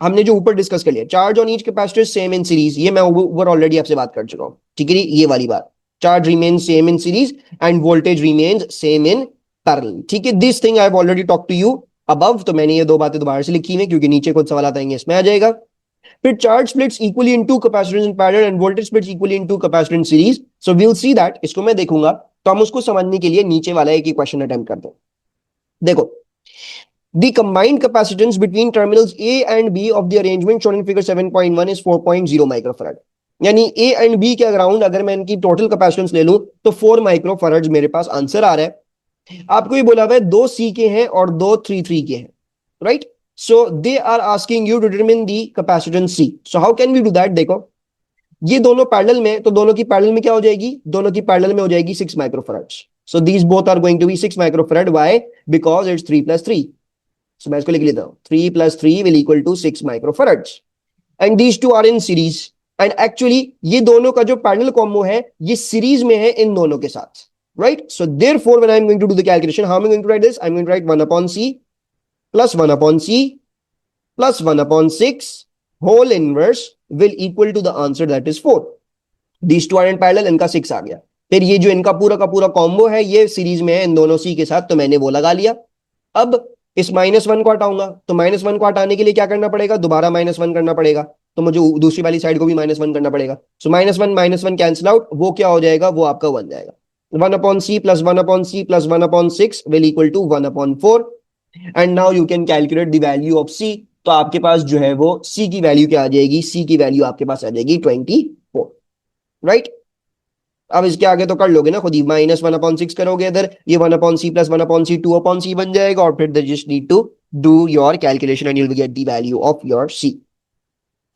हमने जो ऊपर डिस्कस कर लिया, charge on each capacitor same in series, ये मैं ऊपर ऑलरेडी आपसे बात कर चुका हूं। ठीक है, ये वाली बात, charge remain same in series and voltage remains same in parallel. ठीक है, this thing I have already talk to you above, तो मैंने ये दो बातें दोबारा से लिखी हुई क्योंकि नीचे कुछ सवाल आएंगे इसमें आ जाएगा। फिर charge splits equally into capacitors in parallel and voltage splits equally into capacitor in series, so we'll see that, इसको मैं देखूंगा, तो हम उसको समझने के लिए नीचे वाला एक ही क्वेश्चन अटेम्प्ट करते हैं। देखो The combined capacitance between terminals A and B of the arrangement shown in figure 7.1 is 4.0 microfarad. यानी A एंड B के अराउंड अगर मैं इनकी टोटल कैपेसिटेंस ले लूं तो 4 माइक्रोफैराड मेरे पास आंसर आ रहा है। आपको ये बोला हुआ है 2 C के हैं और 2 3 के हैं, right? So they are asking you to determine the capacitance C। So how can we do that? देखो ये दोनों पैरेलल में, तो दोनों की पैरेलल में क्या हो जाएगी? दोनों की पैरेलल में हो जाएगी 6 microfarad. So these both are going to be 6 microfarad. Why? Because it's 3 + 3। सो मैं इसको लिख लेता हूं, 3 + 3 will equal to 6 microfarad and these two are in series. And actually ये दोनों का जो पैरेलल कॉम्बो है ये सीरीज में है इन दोनों के साथ, right? So therefore when I am going to do the calculation, how am going to write this? I am going to write 1/C plus 1/C plus 1/6 whole inverse will equal to the answer that is 4. These two are in parallel, इनका 6 आ गया। फिर ये जो इनका पूरा का पूरा combo है ये सीरीज में है इन दोनों C के साथ, तो मैंने वो लगा लिया। अब इस -1 को हटाऊंगा, तो -1 को हटाने के लिए क्या करना पड़ेगा? दोबारा -1 करना पड़ेगा, तो मुझे दूसरी वाली साइड को भी -1 करना पड़ेगा। सो -1 कैंसिल आउट, वो क्या हो जाएगा? वो आपका 1 जाएगा। 1/C plus 1/C plus 1/6 will equal to 1/4 and now you can calculate the value of C। तो आपके पास जो है वो C की वैल्यू क्या आ जाएगी? C की वैल्यू आपके पास आ जाएगी 24, राइट? अब इसके आगे तो कर लोगे ना खुद ही, -1/6 करोगे इधर, ये 1/C plus 1/C 2/C बन जाएगा, और फिर just need to do your calculation and you will get the value of your C।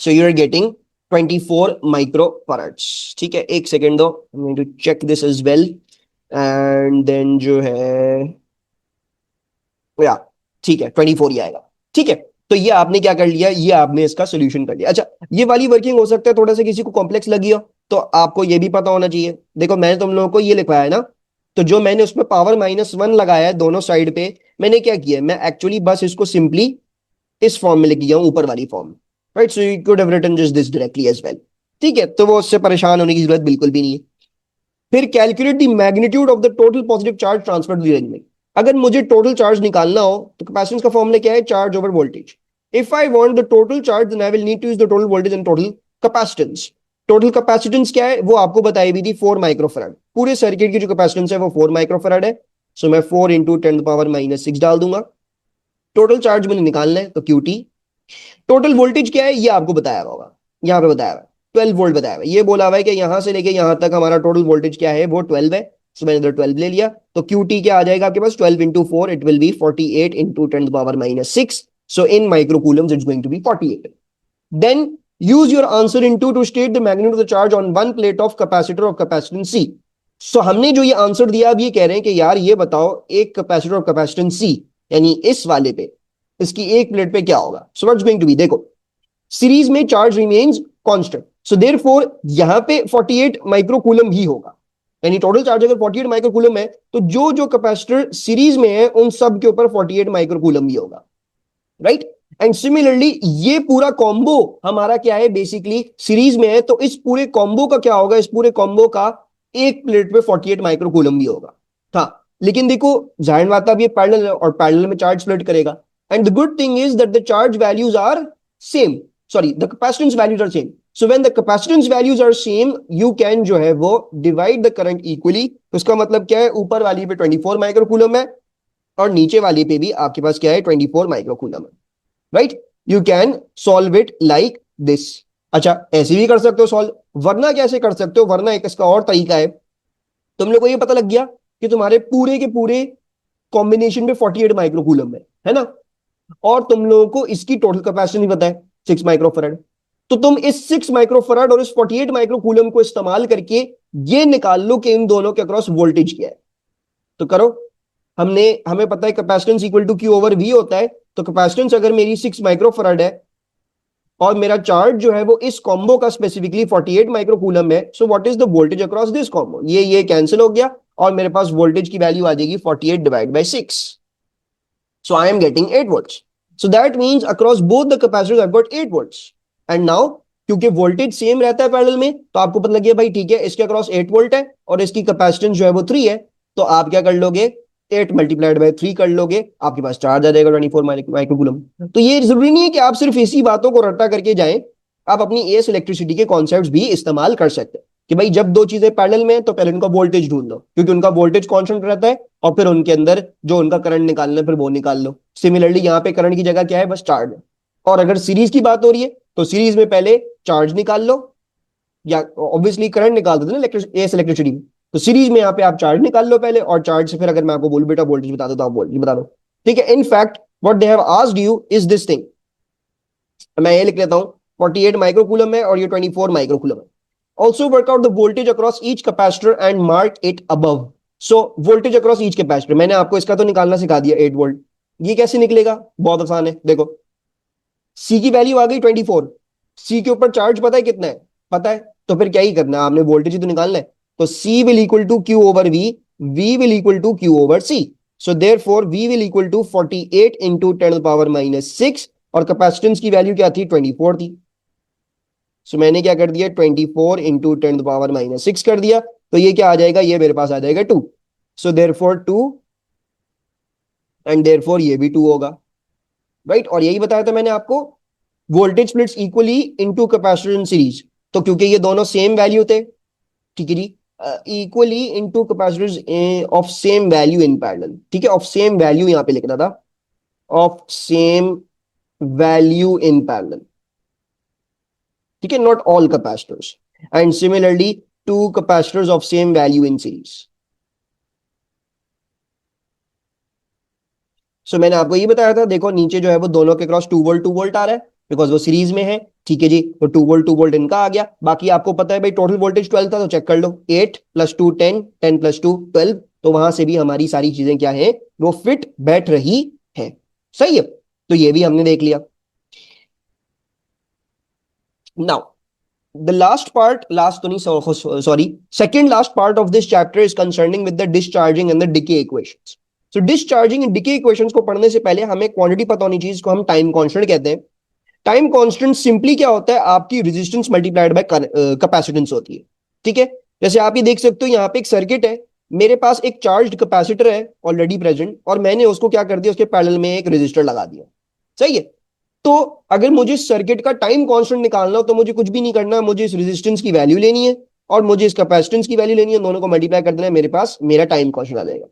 So you are getting 24 microfarads. ठीक है, एक सेकेंड दो, I am going to check this as well and then जो है या ठीक है 24 ही आएगा। ठीक है, तो ये आपने क्या कर लिया? ये आपने इसका सोल्यूशन कर लिया। अच्छा, ये वाली वर्किंग हो सकता है थोड़ा सा किसी को कॉम्प्लेक्स लगी हो, तो आपको ये भी पता होना चाहिए। देखो मैंने तुम लोगों को ये लिखवाया है ना, तो जो मैंने उसमें पावर -1 लगाया है दोनों साइड पे, मैंने क्या किया? मैं एक्चुअली बस इसको सिंपली इस फॉर्म में लिख दिया हूं, ऊपर वाली form, right? So you could have written just this directly as well. ठीक है, तो वो उससे परेशान होने की जरूरत बिल्कुल भी नहीं है। फिर calculate the magnitude of the total positive charge transfer to the element. अगर मुझे टोटल चार्ज निकालना हो तो कैपेसिटेंस का फॉर्मूला क्या है? Charge over voltage. If I want the total charge then I will need to use the total voltage and total capacitance. Total capacitance क्या है? वो आपको बताई भी थी, 4 माइक्रोफैराड। पूरे सर्किट की जो कैपेसिटेंस है वो 4 माइक्रोफैराड है। सो मैं 4 × 10⁻⁻6 डाल दूंगा। टोटल चार्ज मुझे निकालना है, तो QT। टोटल वोल्टेज क्या है ये आपको बताया होगा, यहाँ पे बताया हुआ है 12 वोल्ट बताया हुआ है। ये बोला हुआ है कि यहां से लेके यहां तक हमारा टोटल वोल्टेज क्या है? वो 12 है। सो मैंने इधर 12 ले लिया, तो QT क्या आ जाएगा आपके पास? 12 × 4 it will be 48 × 10⁻6। So in microcoulombs it's going to be 48। Then use your answer into to state the magnitude of the charge on one plate of capacitor of capacitance C। so हमने जो ये answer दिया, अब ये कह रहे हैं कि यार ये बताओ एक कैपेसिटर ऑफ कैपेसिटेंस C, यानी इस वाले पे, इसकी एक प्लेट पे क्या होगा? So what's going to be, देखो सीरीज में charge remains constant, so therefore यहां पे 48 माइक्रोकूलम ही होगा। यानी टोटल चार्ज अगर 48 माइक्रोकूलम है तो जो जो कैपेसिटर सीरीज में है उन सब के ऊपर 48 माइक्रोकूलम ही होगा, राइट? एंड सिमिलरली ये पूरा कॉम्बो हमारा क्या है? बेसिकली सीरीज में है, तो इस पूरे कॉम्बो का क्या होगा? इस पूरे कॉम्बो का एक प्लेट पे 48 माइक्रोकूलम भी होगा। हाँ, लेकिन देखो जाहिर बात है, अब ये पैरेलल है और पैरेलल में चार्ज स्प्लिट करेगा। And the good thing is that the charge values are same, sorry the capacitance values are same. So when the capacitance values are same you can जो है वो डिवाइड द करंट इक्वली। तो उसका मतलब क्या है? ऊपर वाली पे 24 माइक्रोकूलम है और नीचे वाली पे भी आपके पास क्या है? 24 माइक्रोकूलम है, right? You can solve it like this. अच्छा, ऐसे भी कर सकते हो सॉल्व, वरना कैसे कर सकते हो? वरना एक इसका और तरीका है। तुम लोग को ये पता लग गया कि तुम्हारे पूरे के पूरे कॉम्बिनेशन में 48 माइक्रोकूलम है ना, और तुम लोगों को इसकी टोटल कैपेसिटी नहीं पता है 6 माइक्रोफैराड। तो तुम इस 6 माइक्रोफैराड और इस 48 माइक्रोकूलम को इस्तेमाल करके ये निकाल लो कि इन दोनों के अक्रॉस वोल्टेज क्या है। तो करो, हमें पता है कैपेसिटेंस इक्वल टू Q/V होता है। तो कैपेसिटेंस अगर मेरी 6 माइक्रोफैराड है और मेरा चार्ज जो है वो इस कॉम्बो का स्पेसिफिकली 48 माइक्रोकूलम है, सो what is the voltage across this combo? ये कैंसिल हो गया और मेरे पास वोल्टेज की वैल्यू आ जाएगी 48 divide by 6। So I am getting 8 volts. So that means across both the capacitors I got 8 volts. And now क्योंकि voltage same रहता है पैरेलल में, तो आपको पता लग गया भाई ठीक है, इसके अक्रॉस 8 वोल्ट है और इसकी कैपेसिटेंस जो है वो 3 है। तो आप क्या कर लोगे? 8 × 3 कर लोगे, आपके पास चार्ज आ जाएगा 24 माइक्रोकूलम। तो ये जरूरी नहीं है कि आप सिर्फ इसी बातों को रट्टा करके जाएं, आप अपनी एस इलेक्ट्रिसिटी के कॉन्सेप्ट्स भी इस्तेमाल कर सकते हैं। कि भाई जब दो चीजें पैरेलल में है तो पहले उनका वोल्टेज ढूंढ लो, क्योंकि उनका वोल्टेज कांस्टेंट रहता है, और फिर उनके अंदर जो उनका करंट निकालना है फिर वो निकाल लो। सिमिलरली यहाँ पे करंट की जगह क्या है, बस चार्ज है। और अगर सीरीज की बात हो रही है तो सीरीज में पहले चार्ज निकाल लो, या ऑब्वियसली करंट निकाल देते ना इलेक्ट्रिसिटी में, तो सीरीज में यहाँ पे आप चार्ज निकाल लो पहले, और चार्ज से फिर अगर मैं आपको बोलूं बेटा वोल्टेज बता दो तो आप वोल्टेज बता दो। ठीक है, in fact what they have asked you is this thing, मैं ये लिख लेता हूं, 48 माइक्रोकूलम है और ये 24 माइक्रोकूलम है। Also work out the voltage across each capacitor and mark it above. So voltage across each capacitor, मैंने आपको इसका तो निकालना सिखा दिया 8 वोल्ट। ये कैसे निकलेगा, बहुत आसान है, देखो सी की वैल्यू आ गई 24, सी के ऊपर चार्ज पता है कितना है, पता है, तो फिर क्या ही करना है, आपने वोल्टेज ही तो निकालना है। तो C will equal to Q over V, V will equal to Q over C. So therefore V will equal to 48 into 10⁻⁻6, और कैपेसिटेंस की वैल्यू क्या थी, 24 थी। सो मैंने क्या कर दिया, 24 इंटू 10⁻⁻6 कर दिया, तो ये क्या आ जाएगा, ये मेरे पास आ जाएगा 2। सो देयरफॉर 2, एंड देयरफॉर ये भी 2 होगा, राइट। और यही बताया था मैंने आपको, voltage splits equally into capacitor in series, तो क्योंकि ये दोनों सेम वैल्यू थे, ठीक है जी, equally into capacitors of same value in parallel. ठीक है, ऑफ सेम वैल्यू यहां पे लिखना था, of same value in parallel, ठीक है, not all capacitors. And similarly to capacitors of same value in series. सो मैंने आपको ये बताया था, देखो नीचे जो है वो दोनों के क्रॉस 2 वोल्ट आ रहा है, बिकॉज वो सीरीज में है, ठीक है जी, तो 2 वोल्ट इनका आ गया। बाकी आपको पता है भाई टोटल वोल्टेज 12 था, तो चेक कर लो, 8 + 2 10, 10 + 2 12, तो वहां से भी हमारी सारी चीजें क्या है, वो फिट बैठ रही है। सही है, तो ये भी हमने देख लिया। Now the last part, last तो नहीं, sorry, second last part of this chapter is concerning with the discharging and the decay equations. So discharging and decay equations को पढ़ने से पहले हमें क्वांटिटी पता होनी चाहिए, जिसको हम टाइम कांस्टेंट कहते हैं। टाइम कांस्टेंट सिंपली क्या होता है, आपकी रेजिस्टेंस मल्टीप्लाइड बाय कैपेसिटेंस होती है। ठीक है, जैसे आप ये देख सकते हो, यहाँ पे एक सर्किट है, मेरे पास एक चार्ज कैपेसिटर है ऑलरेडी प्रेजेंट, और मैंने उसको क्या कर दिया, उसके पैरेलल में एक रेजिस्टर लगा दिया। सही है, तो अगर मुझे सर्किट का टाइम कांस्टेंट निकालना हो तो मुझे कुछ भी नहीं करना, मुझे इस रेजिस्टेंस की वैल्यू लेनी है और मुझे इस कैपेसिटेंस की वैल्यू लेनी है, दोनों को मल्टीप्लाई कर देना है, मेरे पास मेरा टाइम कांस्टेंट आ जाएगा।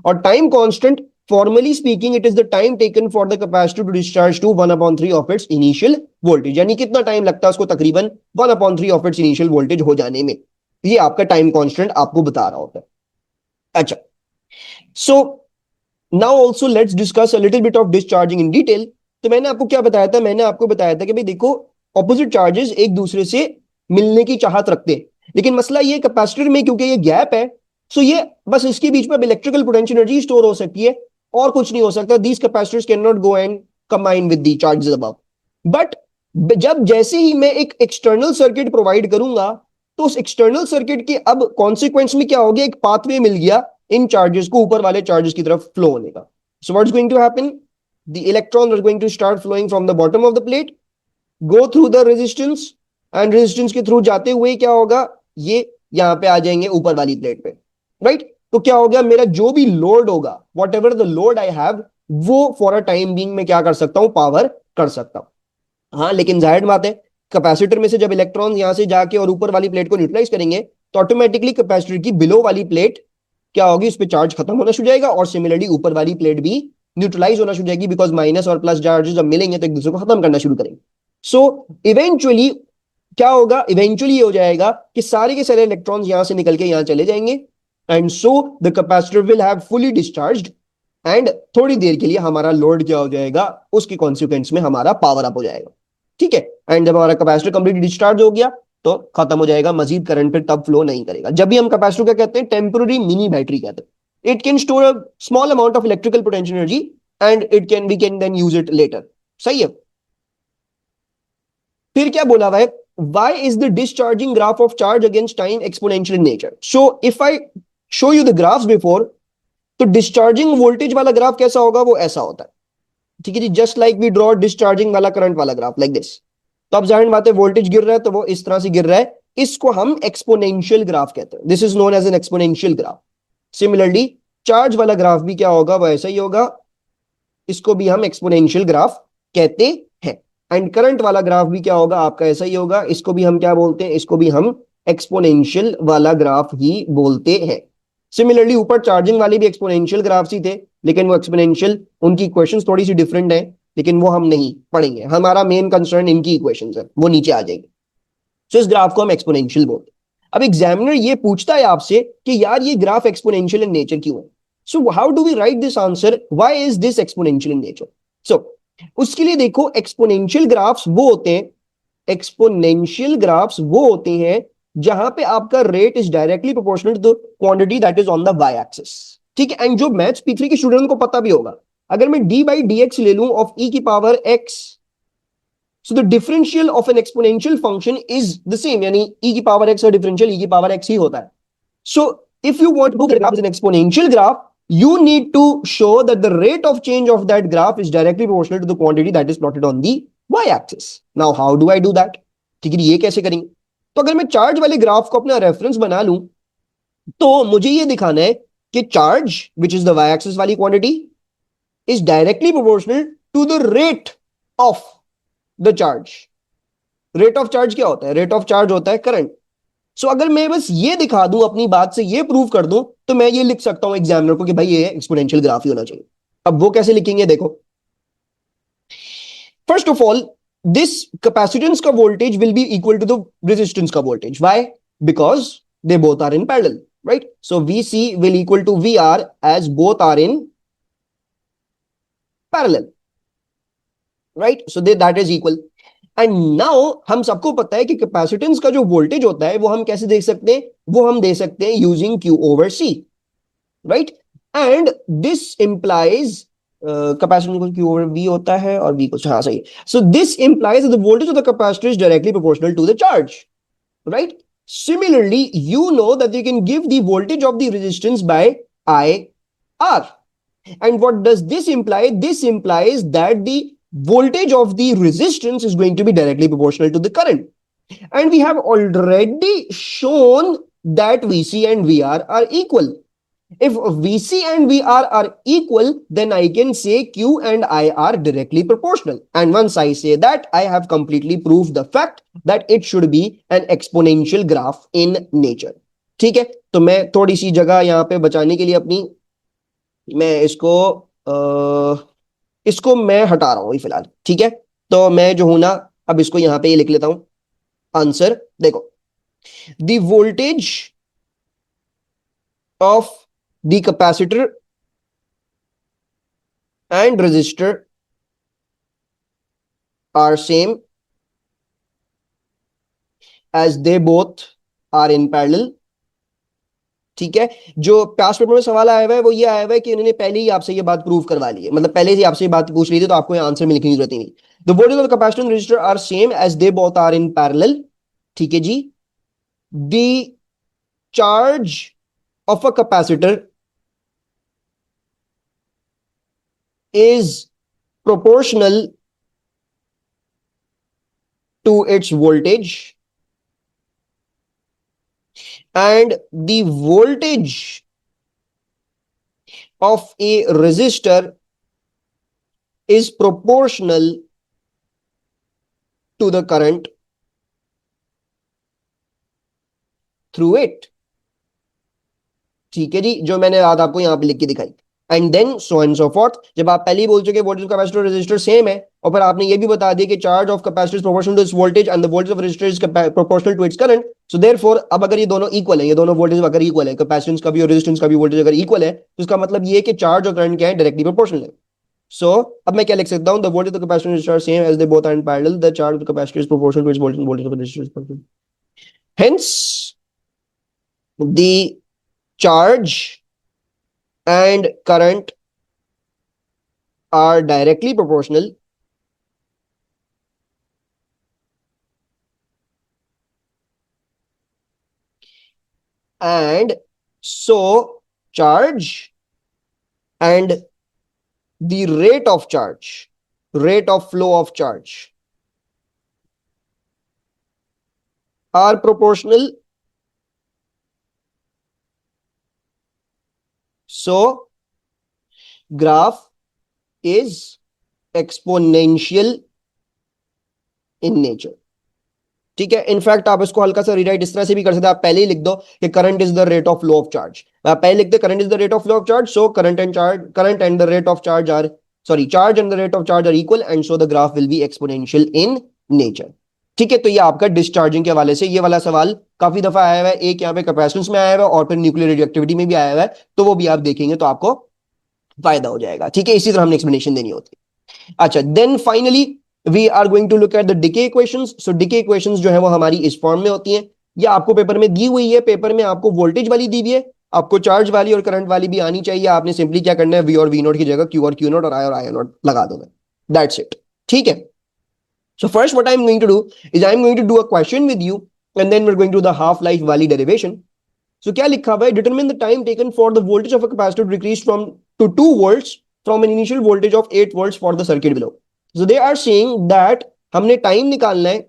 और time constant formally speaking it is the time taken for the capacitor to discharge to 1/3 of its initial voltage, यानी कितना टाइम लगता है उसको तकरीबन 1/3 ऑफ इट्स इनिशियल वोल्टेज हो जाने में, ये आपका टाइम कांस्टेंट आपको बता रहा होता है। अच्छा, so now also let's discuss a little bit of discharging in detail. तो मैंने आपको क्या बताया था, मैंने आपको बताया था कि भाई देखो, ऑपोजिट चार्जेस एक दूसरे से मिलने की चाहत रखते हैं, लेकिन मसला ये कैपेसिटर में क्योंकि ये गैप है, सो ये बस इसके बीच में इलेक्ट्रिकल पोटेंशियल एनर्जी स्टोर हो सकती है, और कुछ नहीं हो सकता। These capacitors can not go and combine with the charges above. But जब जैसे ही मैं एक एक्सटर्नल सर्किट प्रोवाइड करूंगा, तो उस एक्सटर्नल सर्किट के अब कॉन्सिक्वेंस में क्या हो गया, एक पाथवे मिल गया इन चार्जेस को ऊपर वाले चार्जेस की तरफ फ्लो होने का। So what is going to happen, the electron are going to start flowing from the bottom of the plate, go through the resistance, and resistance के थ्रू जाते हुए क्या होगा, ये यहां पे आ जाएंगे ऊपर वाली प्लेट पे, राइट। तो क्या हो गया, मेरा जो भी लोड होगा, what ever the load I have, वो फॉर अ टाइम बीइंग में क्या कर सकता हूं, पावर कर सकता हूं। हाँ, लेकिन जाहिर बात है, कैपेसिटर में से जब इलेक्ट्रॉन यहां से जाके और ऊपर वाली प्लेट को न्यूट्रलाइज करेंगे, तो ऑटोमेटिकली कैपेसिटर की बिलो वाली प्लेट क्या होगी, उस पर चार्ज खत्म होना शुरू हो जाएगा, और सिमिलरली ऊपर वाली प्लेट भी न्यूट्रलाइज होना शुरू हो जाएगी, बिकॉज माइनस और प्लस चार्जेस जब मिलेंगे तो एक दूसरे को खत्म करना शुरू करेंगे। सो इवेंचुअली क्या होगा, इवेंचुअली ये हो जाएगा कि सारे के सारे इलेक्ट्रॉन्स यहां से निकल के यहां चले जाएंगे, and so the capacitor will have fully discharged, and थोड़ी देर के लिए हमारा लोड क्या हो जाएगा, उसके कॉन्सिक्वेंस में हमारा पावर अप हो जाएगा। ठीक है, एंड जब हमारा कैपेसिटर कंप्लीट डिस्चार्ज हो गया तो खत्म हो जाएगा, मजीद करंट फिर तब फ्लो नहीं करेगा। जब भी हम कैपेसिटर क्या कहते हैं, टेम्पोररी मिनी बैटरी कहते हैं। It can store a small amount of electrical potential energy and it can we can then use it later. सही है, फिर क्या बोला हुआ है, why is the discharging graph of charge against time exponential in nature? So if I show you the graphs before, तो discharging voltage वाला graph कैसा होगा, वो ऐसा होता है। ठीक है जी, just like we draw discharging वाला करंट वाला ग्राफ लाइक दिस। तो अब जाहिर बात है, वोल्टेज गिर रहा है तो वो इस तरह से गिर रहा है, इसको हम एक्सपोनेंशियल ग्राफ कहते हैं, this is known as an exponential graph. Similarly charge वाला ग्राफ भी क्या होगा, वो ऐसा ही होगा, इसको भी हम एक्सपोनेंशियल ग्राफ कहते हैं। एंड करंट वाला ग्राफ भी क्या होगा, आपका ऐसा ही होगा, इसको भी हम क्या बोलते हैं, इसको भी हम एक्सपोनेंशियल वाला ग्राफ ही बोलते हैं। सिमिलरली ऊपर चार्जिंग वाले भी एक्सपोनेंशियल ग्राफ्स ही थे, लेकिन वो एक्सपोनेंशियल, उनकी इक्वेशंस थोड़ी सी डिफरेंट है, लेकिन वो हम नहीं पढ़ेंगे। हमारा मेन कंसर्न इनकी इक्वेशंस है, वो नीचे आ जाएगी। सो इस ग्राफ को हम एक्सपोनेंशियल बोलते हैं। अब एग्जामिनर ये पूछता है आपसे कि यार ये ग्राफ एक्सपोनेंशियल इन नेचर क्यों है? So how do we write this answer, why is this exponential in nature? सो उसके लिए देखो, एक्सपोनेंशियल ग्राफ्स वो होते हैं, एक्सपोनेंशियल ग्राफ्स वो होते हैं जहां पे आपका rate is directly proportional to the quantity that is on the Y axis. ठीक है, एंड जो मैथ्स P3 के स्टूडेंट को पता भी होगा, अगर मैं d by dx ले लूं ऑफ e की power x, so the differential of an exponential function is the same, यानी e की पावर x का डिफरेंशियल e की पावर x ही होता है। So if you want to graph an exponential graph, you need to show that the rate of change of that graph is directly proportional to the quantity that is plotted on the y-axis. Now how do I do that? ठीक है, ये कैसे करेंगे? तो अगर मैं charge वाले graph को अपना रेफरेंस बना लूं, तो मुझे ये दिखाना है कि charge which is the y-axis वाली quantity is directly proportional to the rate of the charge. Rate of charge क्या होता है? रेट ऑफ चार्ज होता है करंट। सो अगर मैं बस ये दिखा दूं, अपनी बात से ये प्रूव कर दूं, तो मैं ये लिख सकता हूं एग्जामिनर को कि भाई ये एक्सपोनेंशियल ग्राफ ही होना चाहिए। अब वो कैसे लिखेंगे देखो, first of all this capacitance का voltage will be equal to the resistance का voltage. Why? Because they both are in parallel, right? So VC will equal to VR as both are in parallel, right? So that is equal. And now हम सबको पता है कि capacitance का जो voltage होता है वो हम कैसे देख सकते हैं? वो हम दे सकते हैं using Q over C, right? And this implies capacitance Q over V होता है और V को, हाँ सही। So this implies the voltage of the capacitor is directly proportional to the charge, right? Similarly, you know that you can give the voltage of the resistance by IR. And what does this imply? This implies that the voltage of the resistance is going to be directly proportional to the current. And we have already shown that VC and VR are equal. If VC and VR are equal, then I can say Q and I are directly proportional. And once I say that, I have completely proved the fact that it should be an exponential graph in nature. ठीक है, तो मैं थोड़ी सी जगह यहाँ पे बचाने के लिए अपनी, मैं इसको मैं हटा रहा हूं अभी फिलहाल। ठीक है, तो मैं जो हूं ना, अब इसको यहां पे लिख लेता हूं। आंसर देखो, the voltage of the capacitor and resistor are same as they both are in parallel. ठीक है, जो पास्ट पेपर में सवाल आया हुआ है वो ये आया हुआ है कि इन्होंने पहले ही आपसे ये बात प्रूव करवा ली है, मतलब पहले ही आपसे ये बात पूछ ली थी, तो आपको ये आंसर में लिखने की जरूरत ही नहीं। The voltage of the capacitor and resistor are same as they both are in parallel. ठीक है जी, the charge of a capacitor is proportional to its voltage and the voltage of a resistor is proportional to the current through it. ठीक है जी, जो मैंने रात आपको यहां पे लिख के दिखाई। And then so and so forth. जब आप पहले ही बोल चुके वोल्टेज कैपेसिटर रेजिस्टर सेम है, और फिर आपने ये भी बता दिया कि charge of capacitor is proportional to its voltage and the voltage of resistor is proportional to its current, so therefore अब अगर ये दोनों इक्वल है, ये दोनों वोल्टेज अगर इक्वल है, कैपेसिटेंस का भी और रेजिस्टेंस का भी वोल्टेज अगर इक्वल है, तो इसका मतलब ये है कि चार्ज और करंट क्या है? डायरेक्टली प्रोपोर्शनल है। सो अब मैं क्या लिख सकता हूं? The voltage of the capacitor resistor are same as they both are in parallel, the charge of the capacitor is proportional to its voltage, voltage of the resistor is proportional. Hence, the charge and current are directly proportional and so charge and the rate of charge, rate of flow of charge are proportional, so graph is exponential in nature. ठीक है। In fact आप इसको हल्का सा rewrite इस तरह से भी कर सकते हैं, आप पहले ही लिख दो कि current is the rate of flow of charge. आप पहले लिखते current is the rate of flow of charge, so current and the rate of charge are charge and the rate of charge are equal and so the graph will be exponential in nature. ठीक है, तो ये आपका discharging के हवाले से ये वाला सवाल काफी दफा आया हुआ है, एक यहाँ पे कैपेसिटेंस में आया हुआ है और फिर न्यूक्लियर रेडियोएक्टिविटी में भी आया हुआ है, तो वो भी आप देखेंगे तो आपको फायदा हो जाएगा। ठीक है, इसी तरह हमने एक्सप्लेनेशन देनी होती है। अच्छा, then finally we are going to look at the decay equations. So decay equations जो है वो हमारी इस फॉर्म में होती हैं, ये आपको पेपर में दी हुई है। पेपर में आपको वोल्टेज वाली दी हुई है, आपको चार्ज वाली और करंट वाली भी आनी चाहिए। आपने सिंपली क्या करना है, वी और वी नोट की जगह क्यू और क्यू नोट और आई नोट लगा देना, दैट्स इट। ठीक है, so first what I'm going to do is I'm going to do a question with you and then we're going to do the half life wali derivation. So क्या लिखा हुआ है, determine the time taken for the voltage of a capacitor to decrease from to 2 volts from an initial voltage of 8 volts for the circuit below. So they are saying that हमने time निकालना है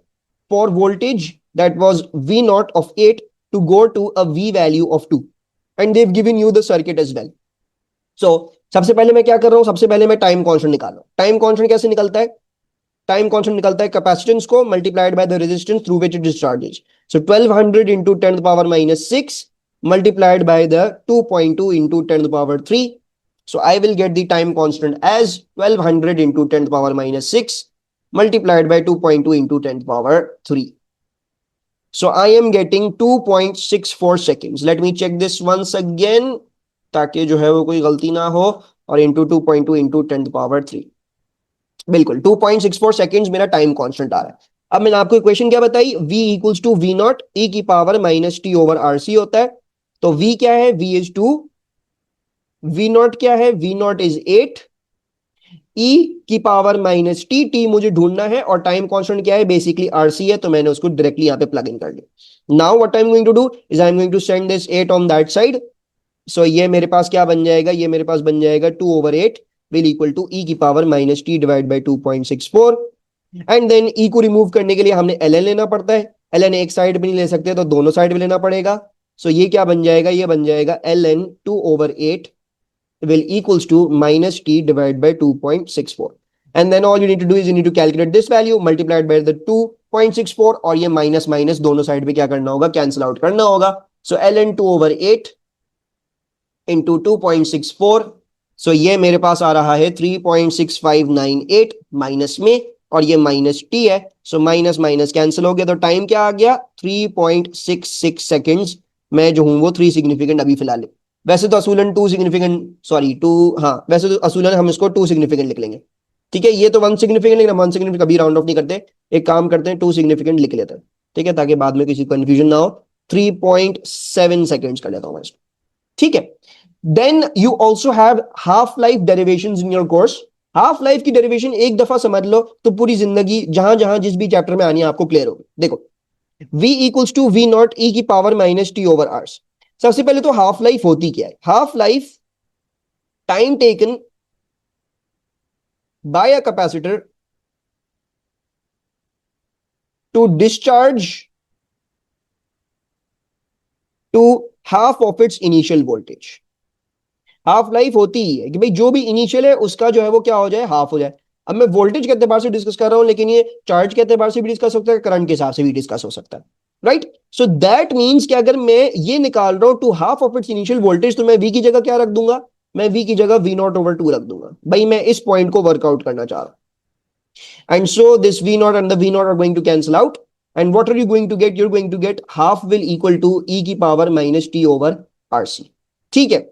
for voltage that was V naught of 8 to go to a V value of 2 and they've given you the circuit as well. So सबसे पहले मैं क्या कर रहा हूं, सबसे पहले मैं टाइम कांस्टेंट निकाल रहा हूं। टाइम कांस्टेंट कैसे निकलता है, टाइम कांस्टेंट निकलता है कैपेसिटेंस को multiplied by the resistance through which it discharges. So 1200 into 10 to the power minus 6 multiplied by the 2.2 into 10 to the power 3. So I will get the time constant as 1200 into 10 to the power minus 6 multiplied by 2.2 into 10 to the power 3. So I am getting 2.64 seconds. Let me check this once again ताकि जो है वो कोई गलती ना हो, और into 2.2 into 10 to the power 3, बिल्कुल 2.64 सेकेंड्स मेरा टाइम कांस्टेंट आ रहा है। अब मैंने आपको इक्वेशन क्या बताई, v equals to V naught e की power minus t over R C होता है। तो v क्या है, v इज 2, वी नॉट क्या है, वी नॉट इज 8, e की पावर माइनस टी, टी मुझे ढूंढना है, और टाइम कांस्टेंट क्या है, बेसिकली आरसी है, तो मैंने उसको डायरेक्टली यहाँ पे प्लग इन कर दिया। Now what I am going to do is I am going to send this 8 on that side. So ये मेरे पास क्या बन जाएगा, ये मेरे पास बन जाएगा 2/8 विल इक्वल टू ई की power minus t divide by 2.64। And then e को रिमूव करने के लिए हमने ln लेना पड़ता है, ln एक साइड पे नहीं ले सकते तो दोनों साइड में लेना पड़ेगा। सो ये क्या बन जाएगा, ये बन जाएगा ln 2/8 will equals to minus t divided by 2.64, and then all you need to do is you need to calculate this value multiplied by the 2.64, और ये माइनस माइनस दोनों साइड पे क्या करना होगा, कैंसिल आउट करना होगा। सो ln 2/8 into 2.64, सो ये मेरे पास आ रहा है 3.6598 माइनस में, और ये माइनस टी है, सो माइनस माइनस कैंसिल हो गया, तो टाइम क्या आ गया 3.66 सेकेंड्स। मैं जो हूं वो 3 सिग्निफिकेंट अभी फिलहाल, वैसे तो असूलन 2 सिग्निफिकेंट, सॉरी 2, हाँ वैसे तो असूलन हम इसको 2 सिग्निफिकेंट लिख लेंगे। ठीक है, ये तो 1 सिग्निफिकेंट, लेकिन हम 1 सिग्निफिकेंट कभी राउंड ऑफ नहीं करते, एक काम करते हैं 2 सिग्निफिकेंट लिख लेते हैं। ठीक है, ताकि बाद में किसी कंफ्यूजन ना हो। 3.7 सेकेंड्स कर लेता हूं मैं इसको। ठीक है, then you also have half life derivations in your course. Half life की डेरिवेशन एक दफा समझ लो तो पूरी जिंदगी जहां जहां जिस भी चैप्टर में आनी है आपको क्लियर होगी। देखो, v equals to V naught e की power minus t over R's. सबसे पहले तो हाफ लाइफ होती क्या है, half life time taken by a capacitor to discharge to half of its initial voltage. Half life होती ही है कि भाई जो भी इनिशियल है उसका जो है वो क्या हो जाए, हाफ हो जाए। अब मैं वोल्टेज के एतबार से डिस्कस कर रहा हूं, लेकिन ये चार्ज के एतबार से भी डिस्कस हो सकता है, करंट के हिसाब से भी डिस्कस हो सकता है, राइट। सो दैट मींस कि अगर मैं ये निकाल रहा हूं to half of its initial voltage, तो मैं v की जगह क्या रख दूंगा, मैं v की जगह v0/2 रख दूंगा। भाई मैं इस पॉइंट को वर्कआउट करना चाह रहा हूं। And so this v0 and the v0 are going to cancel out, and what are you going to get, you are going to get half will equal to e की power minus t over RC. ठीक है,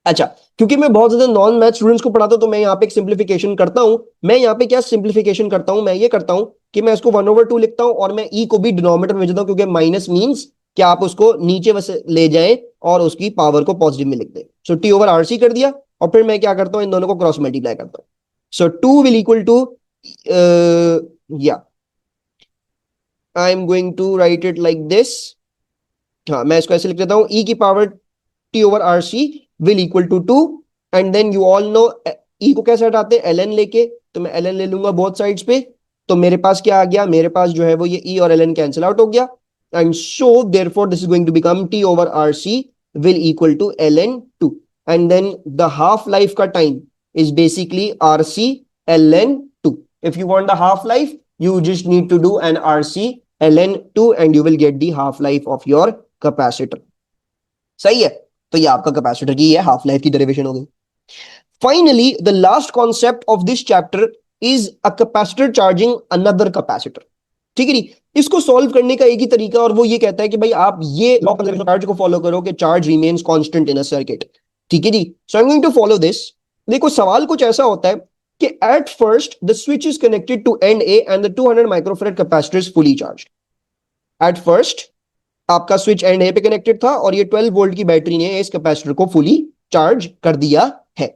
अच्छा, क्योंकि मैं बहुत ज्यादा non math students को पढ़ाता हूं तो मैं यहाँ पे एक सिंप्लीफिकेशन करता हूं। मैं यहाँ पे क्या सिंप्लीफिकेशन करता हूं, मैं ये करता हूं कि मैं इसको 1/2 लिखता हूं और मैं e को भी डिनोमिनेटर में भेजता हूं, क्योंकि माइनस मींस कि आप उसको नीचे वैसे ले जाएं और उसकी पावर को पॉजिटिव में लिख दें। सो टी ओवर आरसी कर दिया, और फिर मैं क्या करता हूं, इन दोनों को क्रॉस मल्टीप्लाई करता हूं। सो 2 विल इक्वल टू, या I am going to write it like this. हाँ, मैं इसको ऐसे लिख देता हूं, e की power t over RC will equal to 2, and then you all know e को कैसे हटाते हैं, ln लेके, तो मैं ln ले लूंगा बोथ साइड्स पे, तो मेरे पास क्या आ गया, मेरे पास जो है वो ये e और ln कैंसिल आउट हो गया, and so therefore this is going to become t over rc will equal to ln 2, and then the half life का time is basically rc ln 2. If you want the half life you just need to do an rc ln2 and you will get the half life of your capacitor. सही है, तो ये आपका capacitor की half life की derivation हो गई. Finally the last concept of this chapter is a capacitor charging another capacitor. ठीक है जी. इसको सॉल्व करने का एक ही तरीका और वो ये कहता है कि भाई आप ये लॉ ऑफ कंजर्वेशन चार्ज को फॉलो करो कि charge remains constant in a circuit. ठीक है जी. So I am going to follow this. देखो सवाल कुछ ऐसा होता है कि at first the switch is connected to end A and the 200 microfarad capacitor is fully charged. At first आपका स्विच एंड ए पे कनेक्टेड था और ये 12 वोल्ट की बैटरी ने इस कैपेसिटर को फुली चार्ज कर दिया है.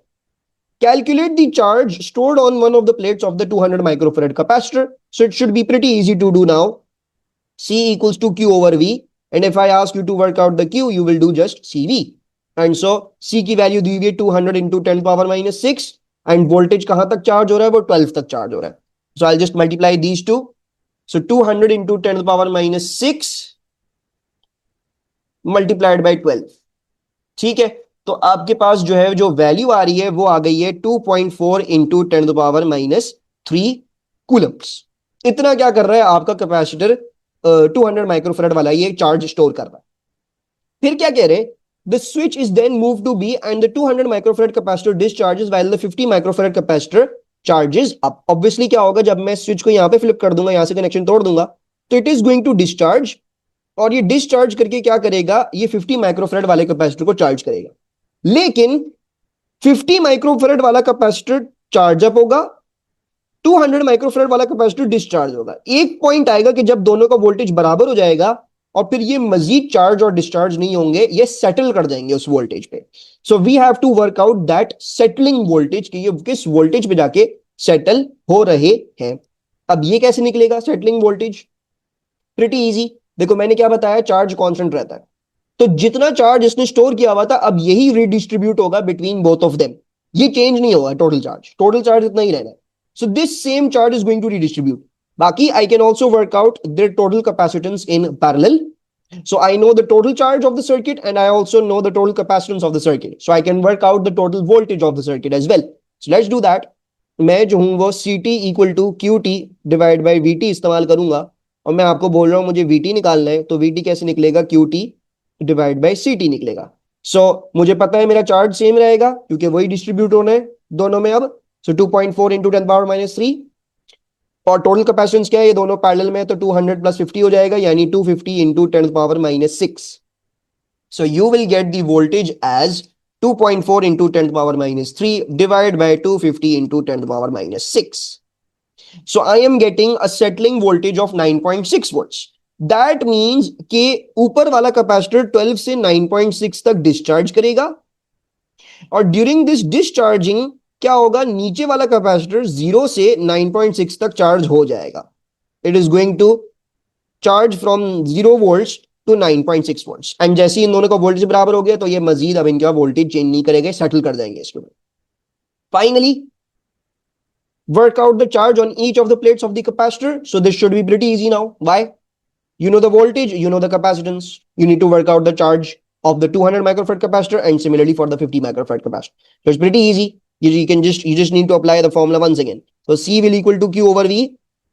Calculate the charge stored on one of the plates of the 200 microfarad capacitor. So it should be pretty easy to do now. C equals to Q over V, and if I ask you to work out the Q, you will do just CV. And so C की value दी हुई है 200 into 10 power minus 6, and voltage कहां तक charge हो रहा है, वो 12 तक चार्ज हो रहा है. So I'll just multiply these two. So 200 into 10 power minus 6 multiplied by 12. ठीक है, तो आपके पास जो है जो वैल्यू आ रही है वो आ गई है 2.4 into 10 power minus 3 coulombs. इतना क्या कर रहा है आपका कैपेसिटर 200 माइक्रोफैराड वाला ये चार्ज स्टोर कर रहा है. फिर क्या कह रहे हैं, the switch is then move to B and the 200 microfarad capacitor discharges while the 50 microfarad capacitor charges up. Obviously क्या होगा, जब मैं स्विच को यहां पे फ्लिप कर दूंगा, यहां से कनेक्शन तोड़ दूंगा, तो it is going to discharge, और ये डिस्चार्ज करके क्या करेगा, ये 50 माइक्रोफैराड वाले कैपेसिटर को चार्ज करेगा. लेकिन 50 माइक्रोफैराड वाला कैपेसिटर चार्ज अप होगा, 200 माइक्रोफैराड वाला कैपेसिटर डिस्चार्ज होगा. एक पॉइंट आएगा कि जब दोनों का वोल्टेज बराबर हो जाएगा और फिर ये मजीद चार्ज और डिस्चार्ज नहीं होंगे, ये सेटल कर जाएंगे उस वोल्टेज पे. So we have to work out that settling voltage कि ये किस वोल्टेज पे जाके सेटल हो रहे हैं. अब ये कैसे निकलेगा सेटलिंग वोल्टेज? Pretty easy. देखो मैंने क्या बताया, चार्ज कांस्टेंट रहता है, तो जितना चार्ज इसने स्टोर किया हुआ था अब यही रिडिस्ट्रीब्यूट होगा बिटवीन बोथ ऑफ देम. ये चेंज नहीं होगा. टोटल चार्ज इतना ही रहना है. So this same charge is going to redistribute. Baki, I can also work out their total capacitance in parallel. So I know the total charge of the circuit and I also know the total capacitance of the circuit. So I can work out the total voltage of the circuit as well. So let's do that. मैं जो हूं वो CT equal to QT divided by VT इस्तेमाल करूंगा, और मैं आपको बोल रहा हूं मुझे VT निकालना है, तो VT कैसे निकलेगा, QT divided by CT निकलेगा. So मुझे पता है मेरा चार्ज सेम रहेगा क्योंकि वही डिस्ट्रीब्यूट होना है दोनों में अब. So 2.4 into 10 power minus 3, और टोटल कैपेसिटेंस क्या है, ये दोनों पैरेलल में है तो 200 plus 50 हो जाएगा, यानी 250 into 10 power minus 6. So you will get the voltage as 2.4 into 10 power minus 3 divided by 250 into 10 power minus 6. So I am getting a settling voltage of 9.6 volts. That means कि ऊपर वाला capacitor 12 से 9.6 तक discharge करेगा, और during this discharging क्या होगा, नीचे वाला कैपेसिटर 0 से 9.6 तक चार्ज हो जाएगा. It is going to charge from 0 volts to 9.6 volts. And जैसे ही इन दोनों का वोल्टेज बराबर हो गया तो ये मजीद अब इनका वोल्टेज चेंज नहीं करेगा, सेटल कर जाएंगे इसके ऊपर. Finally work out the charge on each of the plates of the capacitor. So this should be pretty easy now. Why? You know the voltage, you know the capacitance. You need to work out the charge of the 200 microfarad capacitor and similarly for the 50 microfarad capacitor. So it's pretty easy. You just need to apply the formula once again. So C will equal to Q over V.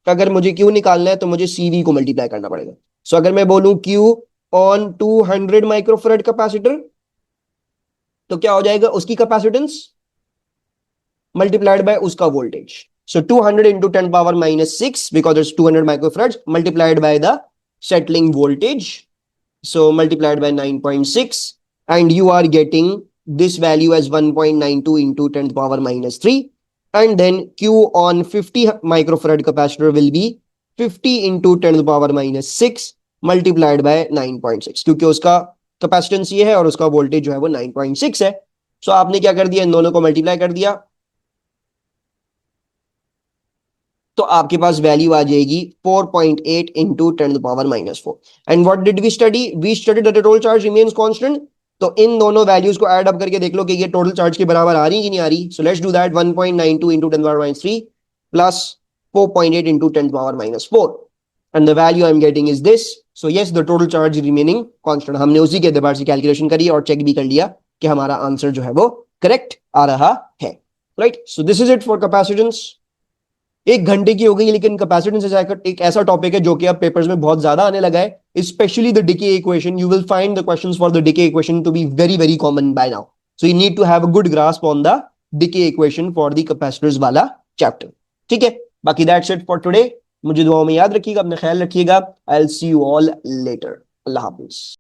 अगर मुझे Q निकालना है तो मुझे CV को multiply करना पड़ेगा. So अगर मैं बोलूं Q on 200 microfarad capacitor, तो क्या हो जाएगा, उसकी कैपेसिटेंस multiplied by उसका voltage. So 200 into 10 power minus 6 because it's 200 microfarads multiplied by the settling voltage, so multiplied by 9.6, and you are getting this value as 1.92 into 10 to the power minus 3, and then Q on 50 microfarad capacitor will be 50 into 10 to the power minus 6 multiplied by 9.6, क्योंकि उसका capacitance ये है और उसका voltage जो है वो 9.6 है. सो आपने क्या कर दिया, इन दोनों को मल्टीप्लाई कर दिया, तो आपके पास वैल्यू आ जाएगी 4.8 into 10 to the power minus 4. And what did we study? We studied that the total charge remains constant. तो इन दोनों वैल्यूज को ऐड अप करके देख लो कि ये टोटल चार्ज के बराबर आ रही है कि नहीं आ रही. So let's do that. 1.92 into 10 to the power minus 3 plus 4.8 into 10 to the power minus 4. And the value I'm getting is this. So yes, the total charge remaining constant. हमने उसी के एतबार से कैलकुलेशन करी और चेक भी कर लिया कि हमारा आंसर जो है वो करेक्ट आ रहा है. Right. So this is it for capacitance. एक घंटे की हो गई, लेकिन कैपेसिटेंस एक ऐसा टॉपिक है जो कि अब पेपर्स में बहुत ज्यादा आने लगा है, specially the decay equation. You will find the questions for the decay equation to be very very common by now. So you need to have a good grasp on the decay equation for the capacitors वाला chapter. ठीक है, बाकी that's it for today. मुझे दुआओं में याद रखिएगा, अपना ख्याल रखिएगा. I will see you all later. अल्लाह हाफिज.